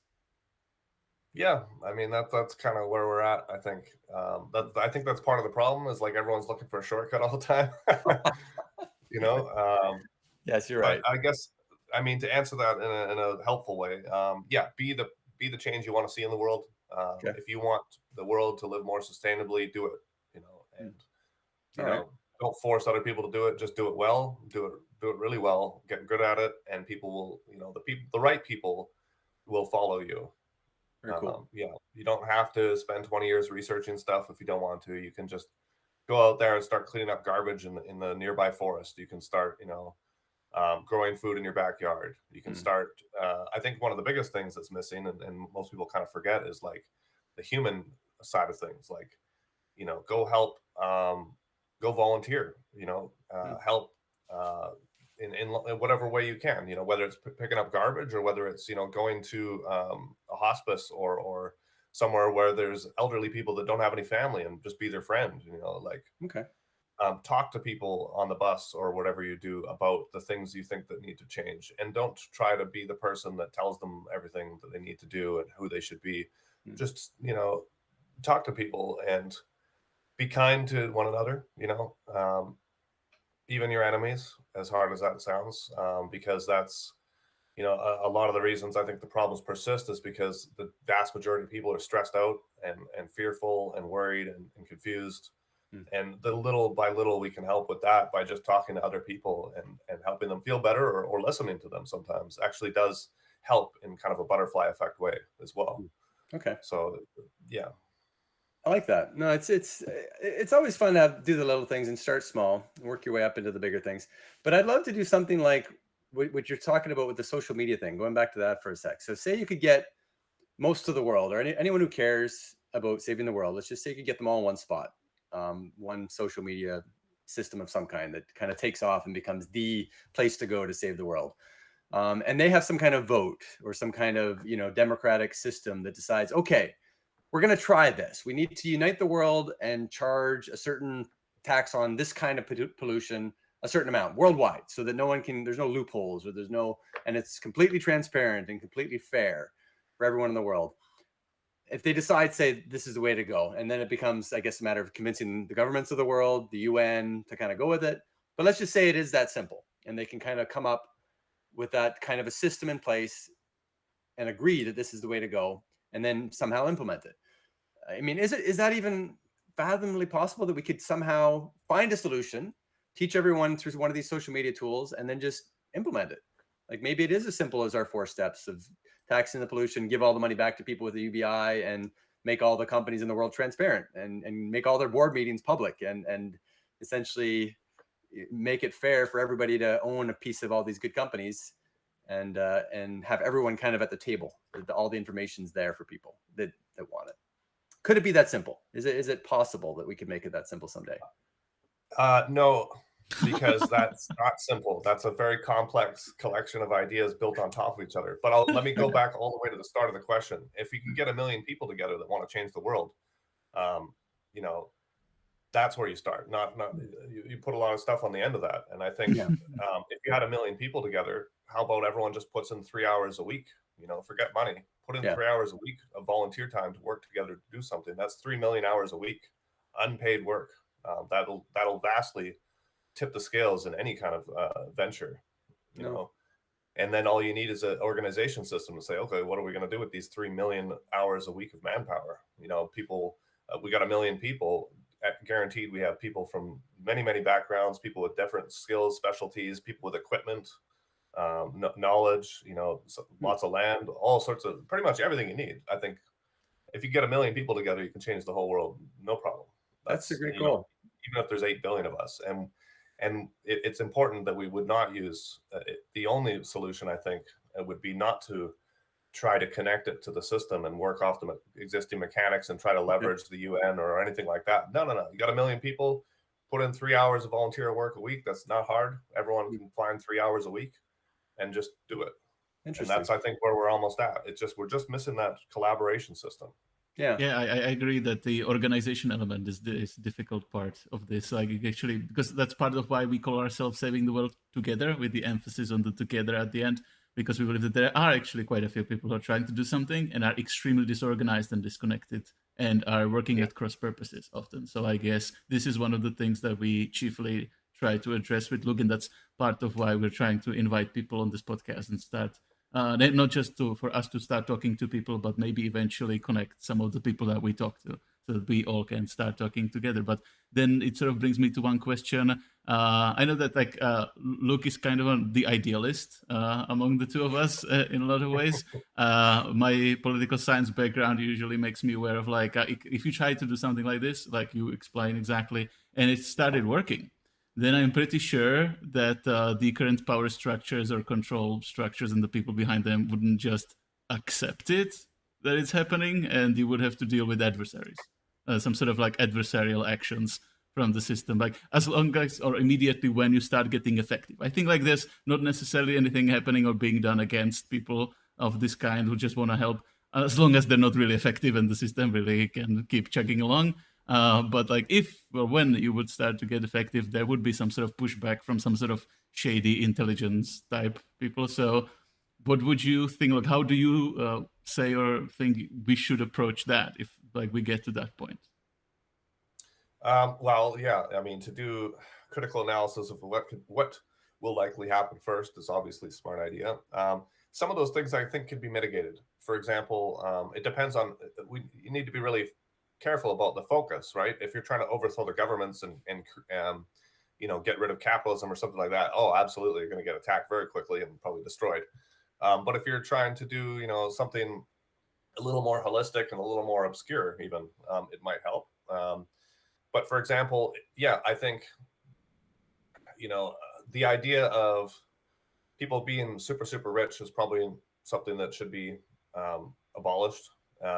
Yeah, I mean that's kind of where we're at. I think I think that's part of the problem, is like everyone's looking for a shortcut all the time. Yes, you're right. I guess, I mean, to answer that in a helpful way, be the change you want to see in the world. If you want the world to live more sustainably, do it. And don't force other people to do it. Just do it well. Do it really well. Get good at it, and people will, the right people will follow you. Very cool. You don't have to spend 20 years researching stuff if you don't want to. You can just go out there and start cleaning up garbage in the nearby forest. You can start, growing food in your backyard. You can start. I think one of the biggest things that's missing, and most people kind of forget, is like the human side of things. Like, go help, go volunteer. Help in whatever way you can. Whether it's picking up garbage or whether it's going to a hospice or somewhere where there's elderly people that don't have any family, and just be their friend. Okay. Talk to people on the bus or whatever you do about the things you think that need to change, and don't try to be the person that tells them everything that they need to do and who they should be. Just, talk to people and be kind to one another, even your enemies, as hard as that sounds, because that's, a lot of the reasons I think the problems persist is because the vast majority of people are stressed out and fearful and worried and confused. And the little by little we can help with that by just talking to other people and helping them feel better, or listening to them sometimes actually does help in kind of a butterfly effect way as well. Okay. So, yeah. I like that. No, it's always fun to do the little things and start small and work your way up into the bigger things. But I'd love to do something like what you're talking about with the social media thing, going back to that for a sec. So say you could get most of the world, or anyone who cares about saving the world, let's just say you could get them all in one spot. One social media system of some kind that kind of takes off and becomes the place to go to save the world. And they have some kind of vote or some kind of, democratic system that decides, okay, we're going to try this. We need to unite the world and charge a certain tax on this kind of pollution, a certain amount worldwide, so that there's no loopholes, or and it's completely transparent and completely fair for everyone in the world. If they decide, say, this is the way to go, and then it becomes, I guess, a matter of convincing the governments of the world, the UN, to kind of go with it. But let's just say it is that simple, and they can kind of come up with that kind of a system in place and agree that this is the way to go, and then somehow implement it. I mean, is that even fathomably possible that we could somehow find a solution, teach everyone through one of these social media tools, and then just implement it? Like, maybe it is as simple as our 4 steps of taxing the pollution, give all the money back to people with the UBI, and make all the companies in the world transparent, and make all their board meetings public, and essentially make it fair for everybody to own a piece of all these good companies, and have everyone kind of at the table. All the information's there for people that want it. Could it be that simple? Is it possible that we could make it that simple someday? No, because that's not simple. That's a very complex collection of ideas built on top of each other. But let me go back all the way to the start of the question. If you can get 1 million people together that want to change the world, that's where you start. Not you put a lot of stuff on the end of that. And I think if you had 1 million people together, how about everyone just puts in 3 hours a week? Forget money. Put in 3 hours a week of volunteer time to work together to do something. That's 3 million hours a week, unpaid work. That'll vastly tip the scales in any kind of venture, you know. And then all you need is an organization system to say, okay, what are we going to do with these 3 million hours a week of manpower? People. We got 1 million people. Guaranteed, we have people from many backgrounds, people with different skills, specialties, people with equipment. Knowledge, lots of land, all sorts of, pretty much everything you need. I think if you get 1 million people together, you can change the whole world, no problem. That's a great goal. Even if there's 8 billion of us, and it's important that we would not use the only solution. I think it would be not to try to connect it to the system and work off the existing mechanics and try to leverage the UN or anything like that. No. You got 1 million people, put in 3 hours of volunteer work a week. That's not hard. Everyone can find 3 hours a week and just do it. And that's, I think, where we're almost at. We're just missing that collaboration system. Yeah, I agree that the organization element is the difficult part of this. Like, actually, because that's part of why we call ourselves Saving the World Together, with the emphasis on the together at the end, because we believe that there are actually quite a few people who are trying to do something and are extremely disorganized and disconnected and are working at cross purposes often. So I guess this is one of the things that we chiefly try to address with Luke, and that's part of why we're trying to invite people on this podcast and start not just for us to start talking to people, but maybe eventually connect some of the people that we talk to so that we all can start talking together. But then it sort of brings me to one question. I know that Luke is kind of the idealist among the two of us in a lot of ways. My political science background usually makes me aware of if you try to do something like this, like you explain exactly, and it started working, then I'm pretty sure that the current power structures or control structures and the people behind them wouldn't just accept it that it's happening, and you would have to deal with adversaries, some sort of adversarial actions from the system, as long as or immediately when you start getting effective. I think there's not necessarily anything happening or being done against people of this kind who just want to help, as long as they're not really effective and the system really can keep chugging along. But if or when you would start to get effective, there would be some sort of pushback from some sort of shady intelligence type people. So what would you think? How do you say or think we should approach that if we get to that point? Well, yeah, I mean, to do critical analysis of what will likely happen first is obviously a smart idea. Some of those things I think could be mitigated. For example, it depends on, you need to be really careful about the focus, right? If you're trying to overthrow the governments and get rid of capitalism or something like that, oh, absolutely, you're going to get attacked very quickly and probably destroyed. But if you're trying to do, something a little more holistic and a little more obscure, even, it might help. But for example, yeah, I think, the idea of people being super, super rich is probably something that should be abolished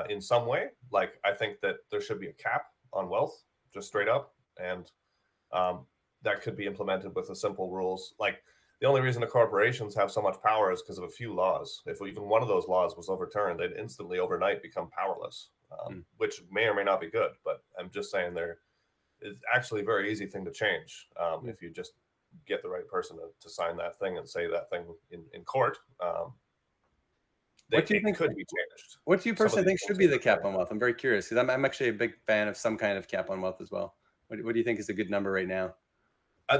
in some way. I think that there should be a cap on wealth, just straight up. And that could be implemented with the simple rules. The only reason the corporations have so much power is because of a few laws. If even one of those laws was overturned, they'd instantly overnight become powerless, which may or may not be good. But I'm just saying it's actually a very easy thing to change if you just get the right person to sign that thing and say that thing in court. What do you think could be changed? What do you personally think should be the cap on wealth? I'm very curious because I'm actually a big fan of some kind of cap on wealth as well. What do you think is a good number right now?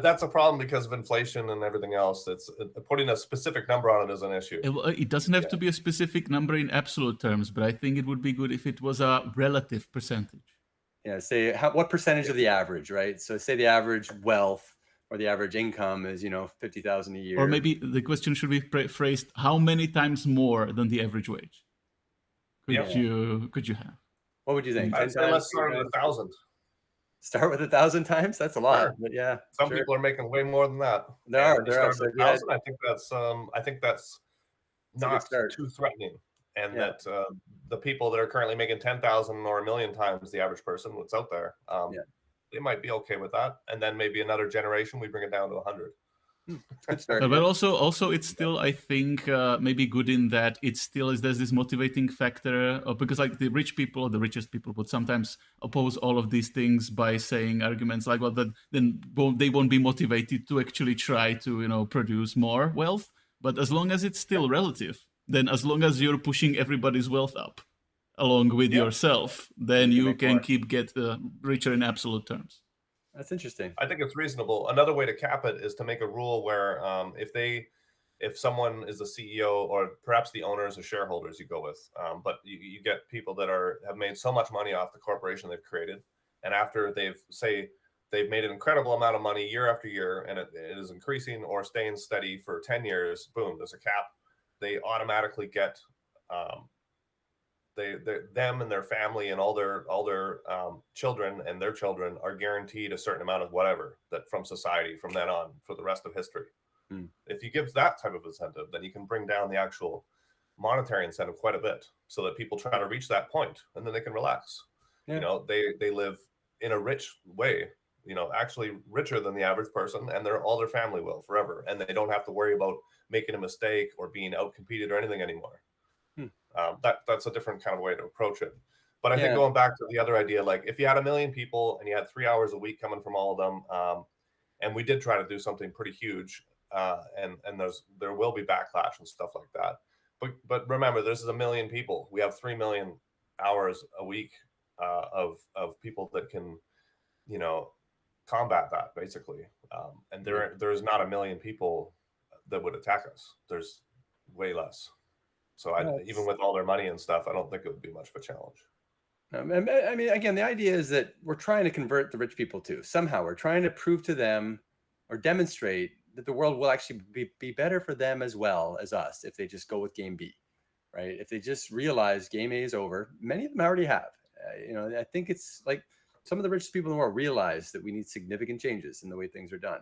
That's a problem because of inflation and everything else. It's putting a specific number on it is an issue. It doesn't have to be a specific number in absolute terms, but I think it would be good if it was a relative percentage. Yeah, say what percentage of the average, right? So say the average wealth or the average income is, 50,000 a year. Or maybe the question should be phrased: how many times more than the average wage could you have? What would you think? Let's start with 1,000. Start with 1,000 times? That's a lot, sure. But yeah. Some people are making way more than that. There are. So 1,000. I think that's not too threatening, and that the people that are currently making 10,000 or 1,000,000 times the average person, what's out there, they might be okay with that. And then maybe another generation, we bring it down to 100. But also it's still, I think, maybe good in that it still is, there's this motivating factor because the rich people, or the richest people, would sometimes oppose all of these things by saying arguments like, well, then they won't be motivated to actually try to produce more wealth. But as long as it's still relative, then as long as you're pushing everybody's wealth up along with yourself, then you can get richer in absolute terms. That's interesting. I think it's reasonable. Another way to cap it is to make a rule where if someone is the CEO or perhaps the owners or shareholders you go with, but you get people that have made so much money off the corporation they've created, and after they've made an incredible amount of money year after year, and it is increasing or staying steady for 10 years, boom, there's a cap. They automatically get them and their family and all their children and their children are guaranteed a certain amount of whatever that from society from then on for the rest of history. If you give that type of incentive, then you can bring down the actual monetary incentive quite a bit, so that people try to reach that point and then they can relax. They live in a rich way, actually richer than the average person, and all their family will forever, and they don't have to worry about making a mistake or being outcompeted or anything anymore. That's a different kind of way to approach it. But I think going back to the other idea, if you had 1 million people and you had 3 hours a week coming from all of them, and we did try to do something pretty huge, and there will be backlash and stuff like that. But remember, this is 1 million people. We have 3 million hours a week of people that can, combat that basically. And there is not 1 million people that would attack us. There's way less. So even with all their money and stuff, I don't think it would be much of a challenge. I mean, again, the idea is that we're trying to convert the rich people too. Somehow we're trying to prove to them or demonstrate that the world will actually be better for them as well as us if they just go with game B, right? If they just realize game A is over, many of them already have. I think it's like some of the richest people in the world realize that we need significant changes in the way things are done.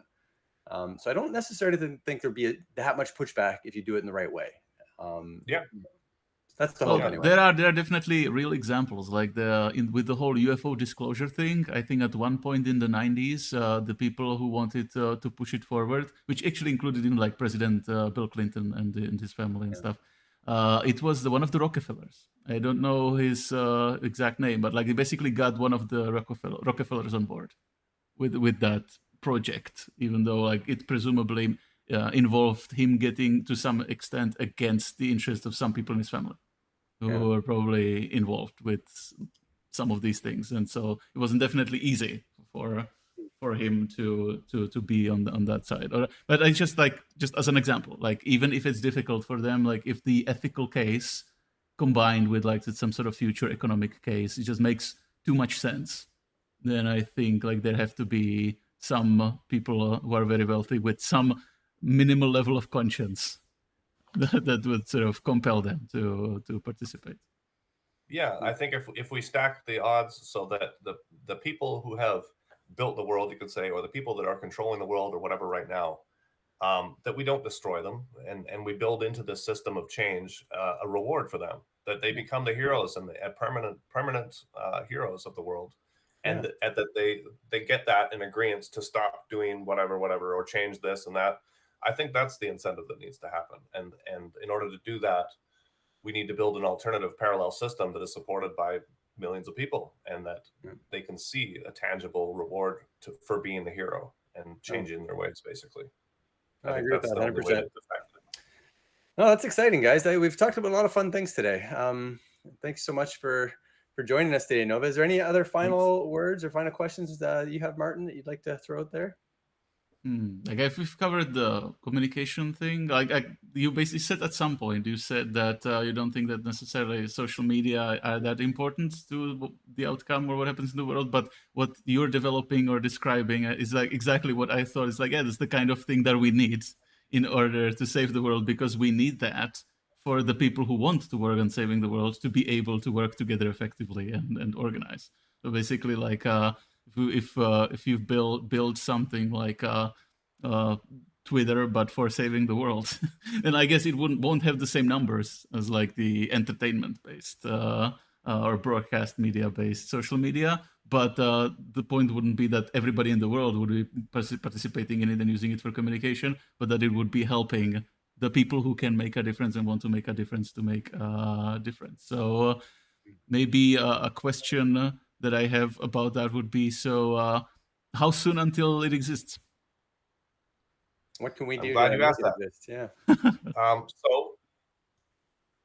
So I don't necessarily think there'll be that much pushback if you do it in the right way. Yeah. That's the Well, hope anyway. there are definitely real examples, like with the whole UFO disclosure thing. I think at one point in the 90s, the people who wanted to push it forward, which actually included like President Bill Clinton and his family and stuff, it was one of the Rockefellers. I don't know his exact name, but like he basically got one of the Rockefellers on board with that project, even though like it presumably involved him getting to some extent against the interest of some people in his family who were probably involved with some of these things, and so it wasn't definitely easy for him to be on that side. But I just as an example, like even if it's difficult for them, like if the ethical case combined with like some sort of future economic case, it just makes too much sense. Then I think like there have to be some people who are very wealthy with some minimal level of conscience that would sort of compel them to participate. Yeah, I think if we stack the odds so that the people who have built the world, you could say, or the people that are controlling the world or whatever right now, that we don't destroy them, and we build into this system of change a reward for them, that they become the heroes and the permanent heroes of the world, and that they get that in agreement to stop doing whatever or change this and that. I think that's the incentive that needs to happen, and in order to do that, we need to build an alternative parallel system that is supported by millions of people, and that they can see a tangible reward for being the hero and changing their ways, basically. I think agree with that's that the only way 100%. to affect it. Oh, that's exciting, guys. We've talked about a lot of fun things today. Thanks so much for joining us today, Nova. Is there any other final words or final questions that you have, Martin, that you'd like to throw out there? Like if we've covered the communication thing, like you basically said at some point, you said that you don't think that necessarily social media are that important to the outcome or what happens in the world, but what you're developing or describing is like exactly what I thought. It's like, yeah, that's the kind of thing that we need in order to save the world, because we need that for the people who want to work on saving the world to be able to work together effectively and organize. So basically, like if you build something like Twitter, but for saving the world, then I guess it won't have the same numbers as like the entertainment based or broadcast media based social media. But the point wouldn't be that everybody in the world would be participating in it and using it for communication, but that it would be helping the people who can make a difference and want to make a difference to make a difference. So maybe a question that I have about that would be, so how soon until it exists? What can we I'm do glad to you make asked it that. exist? Yeah.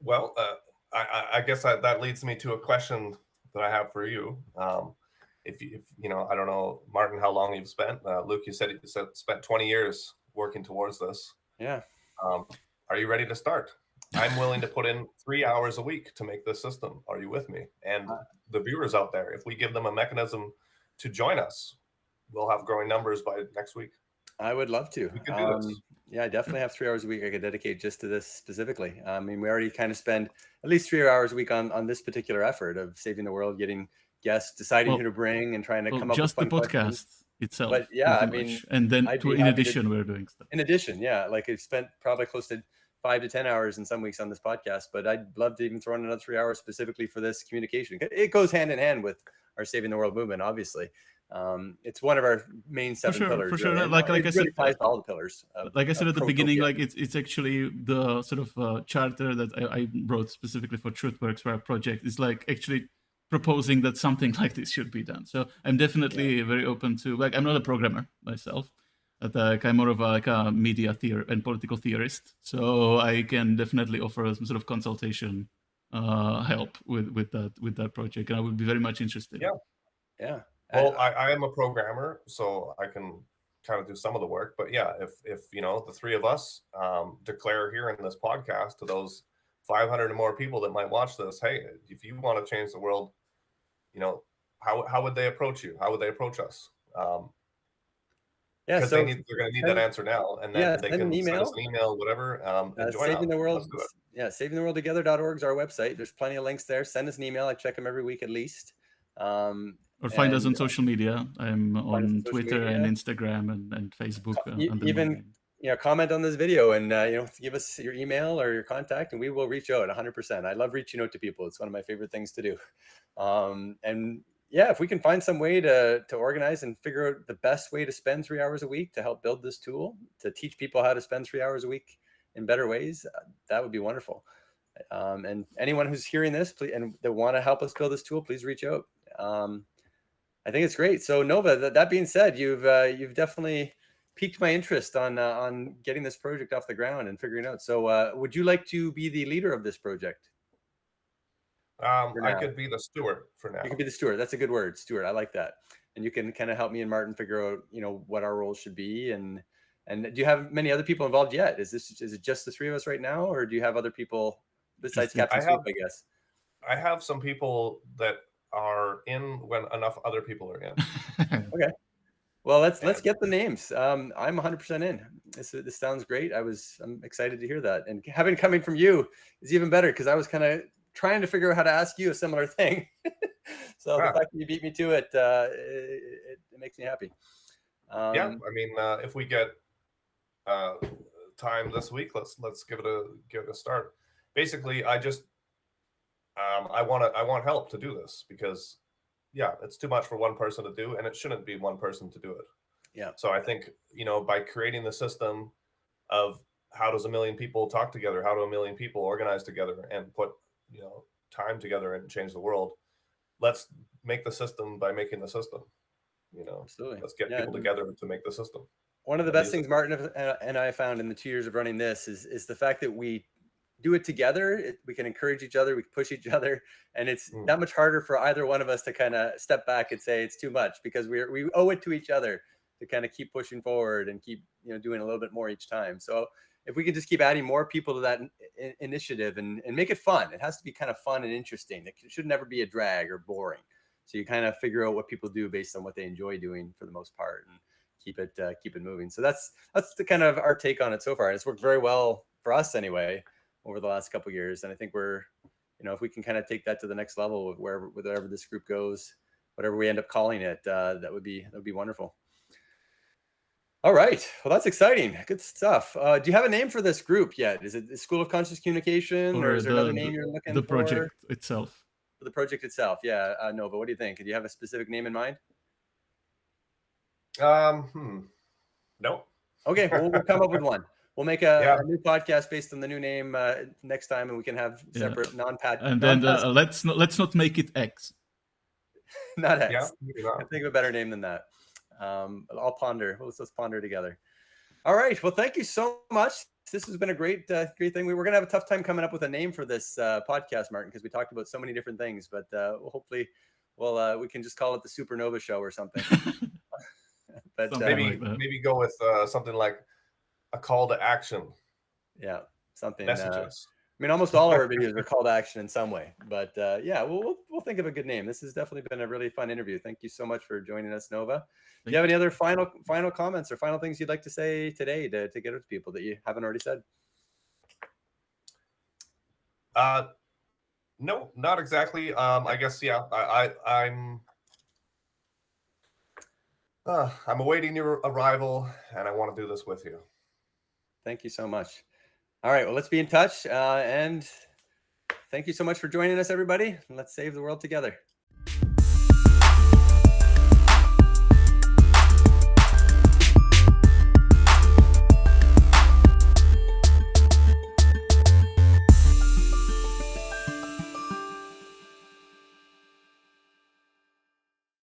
Well, I guess that leads me to a question that I have for you. If you know, I don't know, Martin, how long you've spent. Luke, you said spent 20 years working towards this. Yeah. Are you ready to start? I'm willing to put in 3 hours a week to make this system. Are you with me? And the viewers out there, if we give them a mechanism to join us, we'll have growing numbers by next week. I would love to. We can do this. Yeah, I definitely have 3 hours a week I could dedicate just to this specifically. I mean, we already kind of spend at least 3 hours a week on this particular effort of saving the world, getting guests, deciding who to bring, and trying to come up with just fun the podcast questions itself. But yeah, I mean, much. And then in addition, we're doing stuff. In addition, yeah, like I've spent probably close to 5 to 10 hours in some weeks on this podcast, but I'd love to even throw in another 3 hours specifically for this communication. It goes hand in hand with our Saving the World movement, obviously. It's one of our main 7 pillars. For sure. Really. Like I said, ties to all the pillars. Like I said at the beginning, like it's actually the sort of charter that I wrote specifically for TruthWorks, for our project, is like actually proposing that something like this should be done. So I'm definitely very open to, like, I'm not a programmer myself. But I'm more of a media and political theorist, so I can definitely offer some sort of consultation help with that project, and I would be very much interested. Yeah. Well, I am a programmer, so I can kind of do some of the work. But yeah, if you know, the three of us declare here in this podcast to those 500 and more people that might watch this, hey, if you want to change the world, how would they approach you? How would they approach us? Yeah, Because so they're going to need that answer now, and then they send an can send us email. an email, whatever, and join Saving up. the Let's world. do it. Yeah, savingtheworldtogether.org is our website. There's plenty of links there. Send us an email. I check them every week at least. Or find us on social media. I'm on Twitter media. and Instagram and Facebook. Under my Even name. comment on this video and give us your email or your contact, and we will reach out 100%. I love reaching out to people. It's one of my favorite things to do. And yeah, if we can find some way to organize and figure out the best way to spend 3 hours a week to help build this tool, to teach people how to spend 3 hours a week in better ways, that would be wonderful. And anyone who's hearing this, please, and they want to help us build this tool, please reach out. I think it's great. So Nova, that being said, you've definitely piqued my interest on getting this project off the ground and figuring out. So would you like to be the leader of this project? I could be the steward for now. You can be the steward. That's a good word, steward. I like that. And you can kind of help me and Martin figure out, what our roles should be. And do you have many other people involved yet? Is it just the three of us right now, or do you have other people besides Captain Swoop, I guess? I have some people that are in when enough other people are in. Okay. Well, let's get the names. I'm 100% in. This sounds great. I'm excited to hear that. And having coming from you is even better, because I was kind of trying to figure out how to ask you a similar thing. So the fact that you beat me to it, it makes me happy. Yeah, I mean, if we get time this week, let's give it a start. Basically, I just I want help to do this, because yeah, it's too much for one person to do, and it shouldn't be one person to do it. Yeah. So I think, by creating the system of how does a million people talk together, how do a million people organize together and put, time together and change the world, let's make the system by making the system. Absolutely. Let's get people together to make the system. One of the best things Martin and I found in the 2 years of running this is the fact that we do it together. We can encourage each other, we can push each other, and it's that much harder for either one of us to kind of step back and say it's too much, because we owe it to each other to kind of keep pushing forward and keep doing a little bit more each time. So if we can just keep adding more people to that initiative and make it fun, it has to be kind of fun and interesting. It should never be a drag or boring. So you kind of figure out what people do based on what they enjoy doing for the most part, and keep it moving. So that's the kind of our take on it so far. And it's worked very well for us anyway over the last couple of years. And I think we're, if we can kind of take that to the next level with wherever this group goes, whatever we end up calling it, that would be wonderful. All right. Well, that's exciting. Good stuff. Do you have a name for this group yet? Is it the School of Conscious Communication, or is there another name you're looking for? The project itself. For the project itself. Yeah. Nova, what do you think? Do you have a specific name in mind? No. Okay. Well, we'll come up with one. We'll make a new podcast based on the new name next time, and we can have separate non-pat. And then let's not make it X. Not X. Yeah, I think of a better name than that. I'll ponder. Let's ponder together. All right. Well, thank you so much. This has been a great thing. We're gonna have a tough time coming up with a name for this podcast, Martin, because we talked about so many different things. But hopefully, we can just call it the Supernova Show or something. But maybe go with something like a call to action. Yeah, something. Messages. I mean, almost all of our videos are call to action in some way. But yeah, we'll think of a good name. This has definitely been a really fun interview. Thank you so much for joining us, Nova. Do you have any other final comments or final things you'd like to say today to get out to people that you haven't already said? No, not exactly. I guess I'm awaiting your arrival, and I want to do this with you. Thank you so much. All right, well, let's be in touch, and thank you so much for joining us, everybody. Let's save the world together.